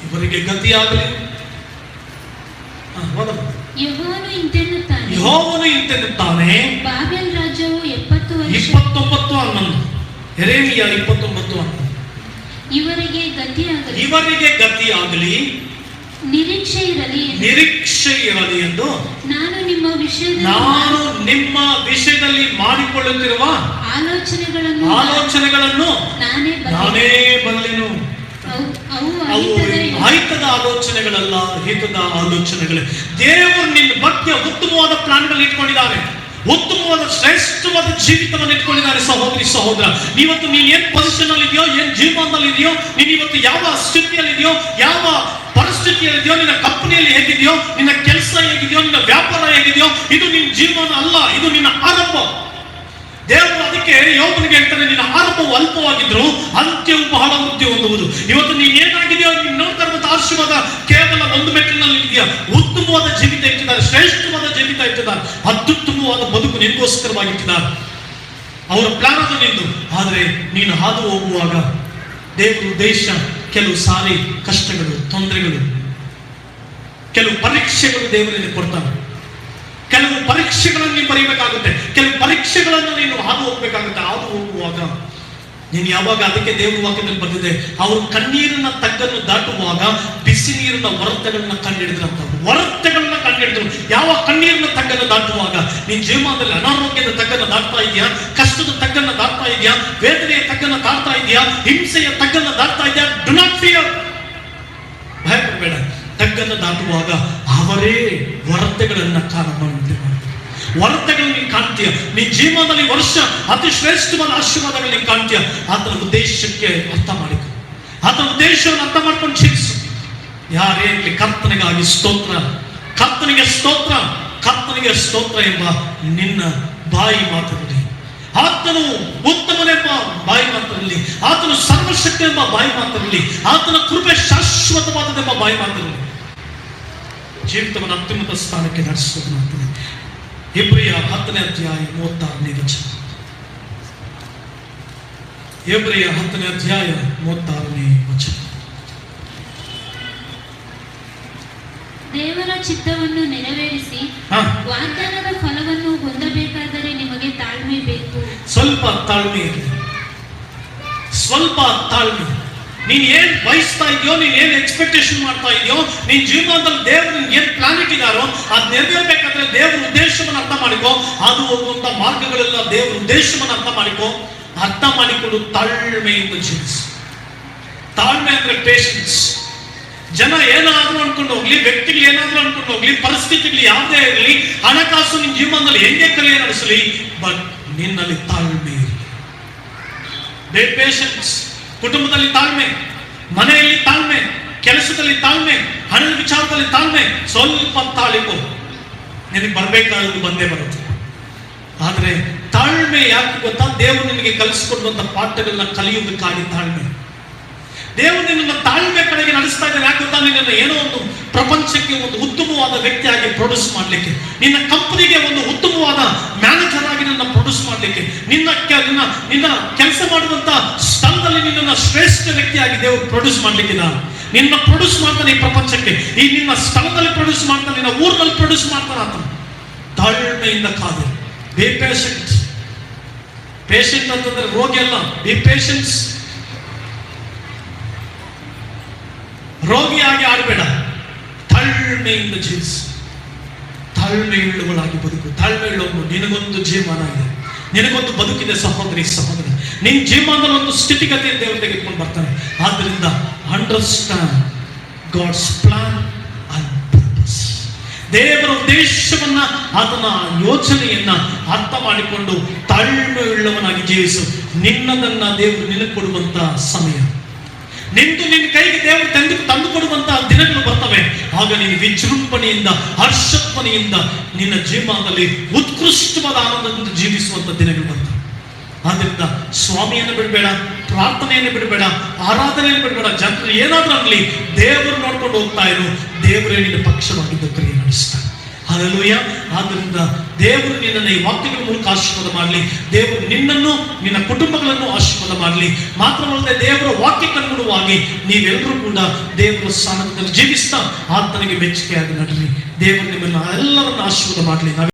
[SPEAKER 4] ಇವರಿಗೆ ಗತಿಯಾಗಲಿ.
[SPEAKER 5] ಯೆಹೋವನು ಇಂತೆನ್ನುತ್ತಾನೆ, ಬಾಬೆಲ್ ರಾಜ್ಯವು 70 ವರ್ಷ.
[SPEAKER 4] 29:11. ಯೆರೆಮೀಯ 29:11.
[SPEAKER 5] ಇವರಿಗೆ ಗತಿಯಾಗಲಿ, ನಿರೀಕ್ಷೆ ಇರಲಿ
[SPEAKER 4] ಎಂದು
[SPEAKER 5] ನಾನು ನಿಮ್ಮ
[SPEAKER 4] ವಿಷಯದಲ್ಲಿ ಮಾಡಿಕೊಳ್ಳುತ್ತಿರುವ ಆಲೋಚನೆಗಳನ್ನು ನಾನೇ ಬಲ್ಲೆನು. ಅವು ಅಹಿತದ ಆಲೋಚನೆಗಳಲ್ಲ, ಹಿತದ ಆಲೋಚನೆಗಳೇ. ದೇವರು ನಿನ್ನ ಬಗ್ಗೆ ಉತ್ತಮವಾದ ಪ್ಲಾನ್ಗಳು ಇಟ್ಕೊಂಡಿದ್ದಾರೆ, ಉತ್ತಮವಾದ ಶ್ರೇಷ್ಠವಾದ ಜೀವಿತವನ್ನು ಇಟ್ಕೊಂಡಿದ್ದಾರೆ. ಸಹೋದರಿ ಸಹೋದರ, ಇವತ್ತು ನೀನ್ ಏನ್ ಪೊಸಿಷನ್ ಅಲ್ಲಿ ಇದೆಯೋ, ಏನ್ ಜೀವನದಲ್ಲಿ ಇದೆಯೋ, ನೀನ್ ಇವತ್ತು ಯಾವ ಸ್ಥಿತಿಯಲ್ಲಿ ಇದೆಯೋ, ಯಾವ ಪರಿಸ್ಥಿತಿಯಲ್ಲಿದೆಯೋ, ನಿನ್ನ ಕಂಪನಿಯಲ್ಲಿ ಹೇಗಿದೆಯೋ, ನಿನ್ನ ಕೆಲಸ ಹೇಗಿದೆಯೋ, ನಿನ್ನ ವ್ಯಾಪಾರ ಹೇಗಿದೆಯೋ, ಇದು ನಿನ್ನ ಜೀವನ ಅಲ್ಲ, ಇದು ನಿನ್ನ ಆರಂಭ. ದೇವರು ಅದಕ್ಕೆ ಯೋಬನಿಗೆ ಹೇಳ್ತಾನೆ, ನಿನ್ನ ಆರಂಭವು ಅಲ್ಪವಾಗಿದ್ರು ಅಂತ್ಯವು ಬಹಳ ವೃದ್ಧಿ ಹೊಂದುವುದು. ಇವತ್ತು ನೀನ್ ಏನಾಗಿದೆಯೋ, ನೀನು ನೋಡ್ತಾ ಇರುವಂತ ಆಶೀರ್ವಾದ ಕೇವಲ ಒಂದು ಮೆಟ್ಟಿಲಿನಲ್ಲಿ ಇದೆಯಾ. ಉತ್ತಮವಾದ ಜೀವಿತ ಇಟ್ಟಿದ್ದಾರೆ, ಶ್ರೇಷ್ಠವಾದ ಜೀವಿತ ಇಟ್ಟಿದ್ದಾರೆ, ಅತ್ಯುತ್ತಮವಾದ ಬದುಕು ನಿನಗೋಸ್ಕರವಾಗಿ ಇಟ್ಟಿದ್ದಾರೆ. ಅವರ ಪ್ಲಾನ್ ಅದು ನಿಂದು. ಆದ್ರೆ ನೀನು ಹಾದು ಹೋಗುವಾಗ ದೇವರ ಉದ್ದೇಶ, ಕೆಲವು ಸಾರಿ ಕಷ್ಟಗಳು, ತೊಂದರೆಗಳು, ಕೆಲವು ಪರೀಕ್ಷೆಗಳು ದೇವರಿಗೆ ಕೊಡ್ತಾನೆ. ಕೆಲವು ಪರೀಕ್ಷೆಗಳನ್ನು ನೀನು ಬರೀಬೇಕಾಗುತ್ತೆ, ಕೆಲವು ಪರೀಕ್ಷೆಗಳನ್ನು ನೀನು ಹಾದು ಹೋಗ್ಬೇಕಾಗುತ್ತೆ. ಹಾದು ಹೋಗುವಾಗ ನೀನು ಯಾವಾಗ, ಅದಕ್ಕೆ ದೇವರ ವಾಕ್ಯದಲ್ಲಿ ಬಂದಿದೆ, ಅವರು ಕಣ್ಣೀರಿನ ತಗ್ಗನ್ನು ದಾಟುವಾಗ ಬಿಸಿ ನೀರಿನ ಹೊರತೆಗಳನ್ನ ಕಂಡುಹಿಡಿದ್ರಂತ. ಹೊರತೆಗಳನ್ನ ಕಂಡುಹಿಡಿದ್ರು. ಯಾವ ಕಣ್ಣೀರಿನ ತಗ್ಗನ್ನು ದಾಟುವಾಗ ನಿನ್ನ ಜೀವನದಲ್ಲಿ ಅನಾರೋಗ್ಯದ ತಗ್ಗನ್ನು ದಾಟ್ತಾ ಇದೆಯಾ, ಕಷ್ಟದ ತಗ್ಗನ್ನು ದಾಟ್ತಾ ಇದೆಯಾ, ವೇದನೆಯ ತಗ್ಗನ್ನು ದಾಟ್ತಾ ಇದೆಯಾ, ಹಿಂಸೆಯ ತಗ್ಗನ್ನು ದಾಟ್ತಾ ಇದೆಯಾ, ಡು ನಾಟ್ ಫಿಯರ್, ಭಯಪಡಬೇಡ. ತಗ್ಗನ್ನು ದಾಟುವಾಗ ಅವರೇ ಹೊರತೆಗಳನ್ನ ಕಾಣುವಂತೆ ಮಾಡ್ತಾರೆ. ಹೊರತೆಗಳು ನೀನು ಕಾಣ್ತೀಯ. ನಿನ್ನ ಜೀವನದಲ್ಲಿ ವರ್ಷ ಅತಿ ಶ್ರೇಷ್ಠವಾದ ಆಶೀರ್ವಾದಗಳು ನೀನು ಕಾಣ್ತೀಯ. ಆತನ ಉದ್ದೇಶಕ್ಕೆ ಅರ್ಥ ಮಾಡಿಕೊ, ಆತನ ಉದ್ದೇಶವನ್ನು ಅರ್ಥ ಮಾಡ್ಕೊಂಡು ಜೀವಿಸು. ಯಾರೇ ಇರಲಿ, ಕರ್ತನಿಗಾಗಿ ಸ್ತೋತ್ರ, ಕರ್ತನಿಗೆ ಸ್ತೋತ್ರ, ಕರ್ತನಿಗೆ ಸ್ತೋತ್ರ ಎಂಬ ನಿನ್ನ ಬಾಯಿ ಮಾತುಗಳಲ್ಲಿ, ಆತನು ಉತ್ತಮನೆಂಬ ಬಾಯಿ ಮಾತರಲ್ಲಿ, ಆತನು ಸರ್ವಶಕ್ತಿ ಎಂಬ ಬಾಯಿ ಮಾತರಲ್ಲಿ, ಆತನ ಕೃಪೆ ಶಾಶ್ವತವಾದದೆಂಬ ಬಾಯಿ ಮಾತರಲ್ಲಿ ಜೀವಿತವನ್ನು ಅತ್ಯುನ್ನತ ಸ್ಥಾನಕ್ಕೆ ನಡೆಸುವುದು. ಇಬ್ರಿಯ 10ನೇ ಅಧ್ಯಾಯ 36ನೇ ವಚನ. ಇಬ್ರಿಯ 10ನೇ ಅಧ್ಯಾಯ 36ನೇ ವಚನ.
[SPEAKER 5] ದೇವರ ಚಿತ್ತವನ್ನು ನೆರವೇರಿಸಿ ವಾಗ್ದಾನದ ಫಲವನ್ನು ಹೊಂದಬೇಕಾದರೆ ನಿಮಗೆ ತಾಳ್ಮೆ ಬೇಕು.
[SPEAKER 4] ಸ್ವಲ್ಪ ತಾಳ್ಮೆ ಇರಲಿ, ಸ್ವಲ್ಪ ತಾಳ್ಮೆ. ನೀನ್ ಏನ್ ಬಯಸ್ತಾ ಇದೆಯೋ, ನೀನ್ ಏನ್ ಎಕ್ಸ್ಪೆಕ್ಟೇಷನ್ ಮಾಡ್ತಾ ಇದೆಯೋ, ನಿನ್ ಜೀವನದಲ್ಲಿ ದೇವರು ಏನ್ ಪ್ಲಾನ್ ಇಟ್ಟಿದಾರೋ ಅದು ನೆರವೇರ್ಬೇಕಾದ್ರೆ ದೇವರ ಉದ್ದೇಶವನ್ನು ಅರ್ಥ ಮಾಡಿಕೋ. ಅದು ಹೋಗುವಂತ ಮಾರ್ಗಗಳೆಲ್ಲ ದೇವರ ಉದ್ದೇಶವನ್ನು ಅರ್ಥ ಮಾಡಿಕೊಂಡು ತಾಳ್ಮೆಯಿಂದ ಜೀವಿಸು. ತಾಳ್ಮೆ ಅಂದ್ರೆ ಪೇಷನ್ಸ್. ಜನ ಏನಾದ್ರೂ ಅನ್ಕೊಂಡು ಹೋಗ್ಲಿ, ವ್ಯಕ್ತಿಗಳು ಏನಾದ್ರೂ ಅನ್ಕೊಂಡು ಹೋಗ್ಲಿ, ಪರಿಸ್ಥಿತಿಗಳು ಯಾವುದೇ ಇರಲಿ, ಹಣಕಾಸು ನಿನ್ನ ಜೀವನದಲ್ಲಿ ಹೆಂಗೆ ಕಲಿಯ ನಡೆಸಲಿ, ಬಟ್ ನಿನ್ನಲ್ಲಿ ತಾಳ್ಮೆ ಇರಲಿ. ಪೇಷನ್ಸ್. ಕುಟುಂಬದಲ್ಲಿ ತಾಳ್ಮೆ, ಮನೆಯಲ್ಲಿ ತಾಳ್ಮೆ, ಕೆಲಸದಲ್ಲಿ ತಾಳ್ಮೆ, ಹಣದ ವಿಚಾರದಲ್ಲಿ ತಾಳ್ಮೆ. ಸ್ವಲ್ಪ ತಾಳಿಕೋ, ನಿನಗೆ ಬರ್ಬೇಕಾದ್ದು ಬಂದೇ ಬರುತ್ತೆ. ಆದ್ರೆ ತಾಳ್ಮೆ ಯಾಕೆ ಗೊತ್ತಾ? ದೇವರು ನಿನಗೆ ಕಲಿಸಿಕೊಡುವಂತ ಪಾಠಗಳನ್ನ ಕಲಿಯುವುದಕ್ಕಾಗಿ ತಾಳ್ಮೆ. ದೇವರು ನಿನ್ನ ತಾಳ್ಮೆ ಕಡೆಗೆ ನಡೆಸ್ತಾ ಇದ್ದಾನೆ. ಯಾಕೆ ಗೊತ್ತಾ? ನಿನ್ನನ್ನು ಏನೋ ಒಂದು ಪ್ರಪಂಚಕ್ಕೆ ಒಂದು ಉತ್ತಮವಾದ ವ್ಯಕ್ತಿಯಾಗಿ ಪ್ರೊಡ್ಯೂಸ್ ಮಾಡಲಿಕ್ಕೆ, ನಿನ್ನ ಕಂಪನಿಗೆ ಒಂದು ಉತ್ತಮವಾದ ಮ್ಯಾನೇಜರ್ ಆಗಿ ನಿನ್ನ ಪ್ರೊಡ್ಯೂಸ್ ಮಾಡಲಿಕ್ಕೆ, ನಿನ್ನ ಕೆಲಸ ಮಾಡುವಂತ ಸ್ಥಳದಲ್ಲಿ ನಿನ್ನ ಶ್ರೇಷ್ಠ ವ್ಯಕ್ತಿಯಾಗಿ ದೇವರು ಪ್ರೊಡ್ಯೂಸ್ ಮಾಡ್ಲಿಕ್ಕಿದ. ನಿನ್ನ ಪ್ರೊಡ್ಯೂಸ್ ಮಾಡ್ತಾನೆ ಈ ಪ್ರಪಂಚಕ್ಕೆ. ಈ ನಿನ್ನ ಸ್ಥಳದಲ್ಲಿ ಪ್ರೊಡ್ಯೂಸ್ ಮಾಡ್ತಾನೆ, ನಿನ್ನ ಊರಿನಲ್ಲಿ ಪ್ರೊಡ್ಯೂಸ್ ಮಾಡ್ತಾನೆ ಆತ. ತಾಳ್ಮೆಯಿಂದ ಕಾದು. B patient. ಪೇಷಂಟ್ ಅಂತಂದ್ರೆ ರೋಗಿ ಅಲ್ಲ. B patience. ರೋಗಿಯಾಗಿ ಆಡಬೇಡ, ತಾಳ್ಮೆಯಿಂದ ಜೀವಿಸು. ತಾಳ್ಮೆಯುಳ್ಳವಳಾಗಿ ಬದುಕು. ತಾಳ್ಮೆಯುಳ್ಳವನು. ನಿನಗೊಂದು ಜೀವನ ಇದೆ, ನಿನಗೊಂದು ಬದುಕಿದೆ ಸಹೋದರಿ ಸಹೋದರ. ನಿನ್ನ ಜೀವನದಲ್ಲಿ ಒಂದು ಸ್ಥಿತಿಗತಿಯನ್ನು ದೇವರು ತೆಗೆದುಕೊಂಡು ಬರ್ತಾನೆ. ಆದ್ದರಿಂದ understand God's plan and purpose. ದೇವರ ಉದ್ದೇಶವನ್ನ, ಆತನ ಯೋಚನೆಯನ್ನ ಅರ್ಥ ಮಾಡಿಕೊಂಡು ತಾಳ್ಮೆಯುಳ್ಳವನಾಗಿ ಜೀವಿಸು. ನಿನ್ನದನ್ನ ದೇವರು ನಿನಗೆ ಕೊಡುವಂತ ಸಮಯ, ನಿನ್ನ ಕೈಗೆ ದೇವರು ತಂದು ಕೊಡುವಂತಹ ದಿನಗಳು ಬರ್ತವೆ. ಆಗ ನೀನು ವಿಜೃಂಭಣೆಯಿಂದ, ಹರ್ಷತ್ವನೆಯಿಂದ ನಿನ್ನ ಜೀವನದಲ್ಲಿ ಉತ್ಕೃಷ್ಟವಾದ ಆನಂದದಿಂದ ಜೀವಿಸುವಂತ ದಿನಗಳು ಬರ್ತವೆ. ಆದ್ರಿಂದ ಸ್ವಾಮಿಯನ್ನು ಬಿಡಬೇಡ, ಪ್ರಾರ್ಥನೆಯನ್ನು ಬಿಡಬೇಡ, ಆರಾಧನೆಯನ್ನು ಬಿಡಬೇಡ. ಜನರು ಏನಾದ್ರೂ ಆಗಲಿ ದೇವರು ನೋಡ್ಕೊಂಡು ಹೋಗ್ತಾ ಇರು. ದೇವರೇ ನಿನ್ನ ಪಕ್ಷವಾಗಿದ್ದ ಕ್ರಿಯೆ ನಡೆಸ್ತಾರೆ. ಹಲ್ಲೆಲೂಯಾ. ಆದ್ದರಿಂದ ದೇವರು ನಿನ್ನನ್ನು ಈ ವಾಕ್ಯಗಳ ಮೂಲಕ ಆಶೀರ್ವಾದ ಮಾಡಲಿ. ದೇವರು ನಿನ್ನನ್ನು, ನಿನ್ನ ಕುಟುಂಬಗಳನ್ನು ಆಶೀರ್ವಾದ ಮಾಡಲಿ. ಮಾತ್ರವಲ್ಲದೆ ದೇವರ ವಾಕ್ಯಕ್ಕನುಗುಣವಾಗಿ ನೀವೆಲ್ಲರೂ ಕೂಡ ದೇವರ ಸ್ಥಾನದಲ್ಲಿ ಜೀವಿಸ್ತಾ ಆತನಿಗೆ ಮೆಚ್ಚುಗೆಯಾಗಿ ನಡೀರಿ. ದೇವರು ನಿಮ್ಮನ್ನು ಎಲ್ಲರನ್ನು ಆಶೀರ್ವಾದ ಮಾಡಲಿ.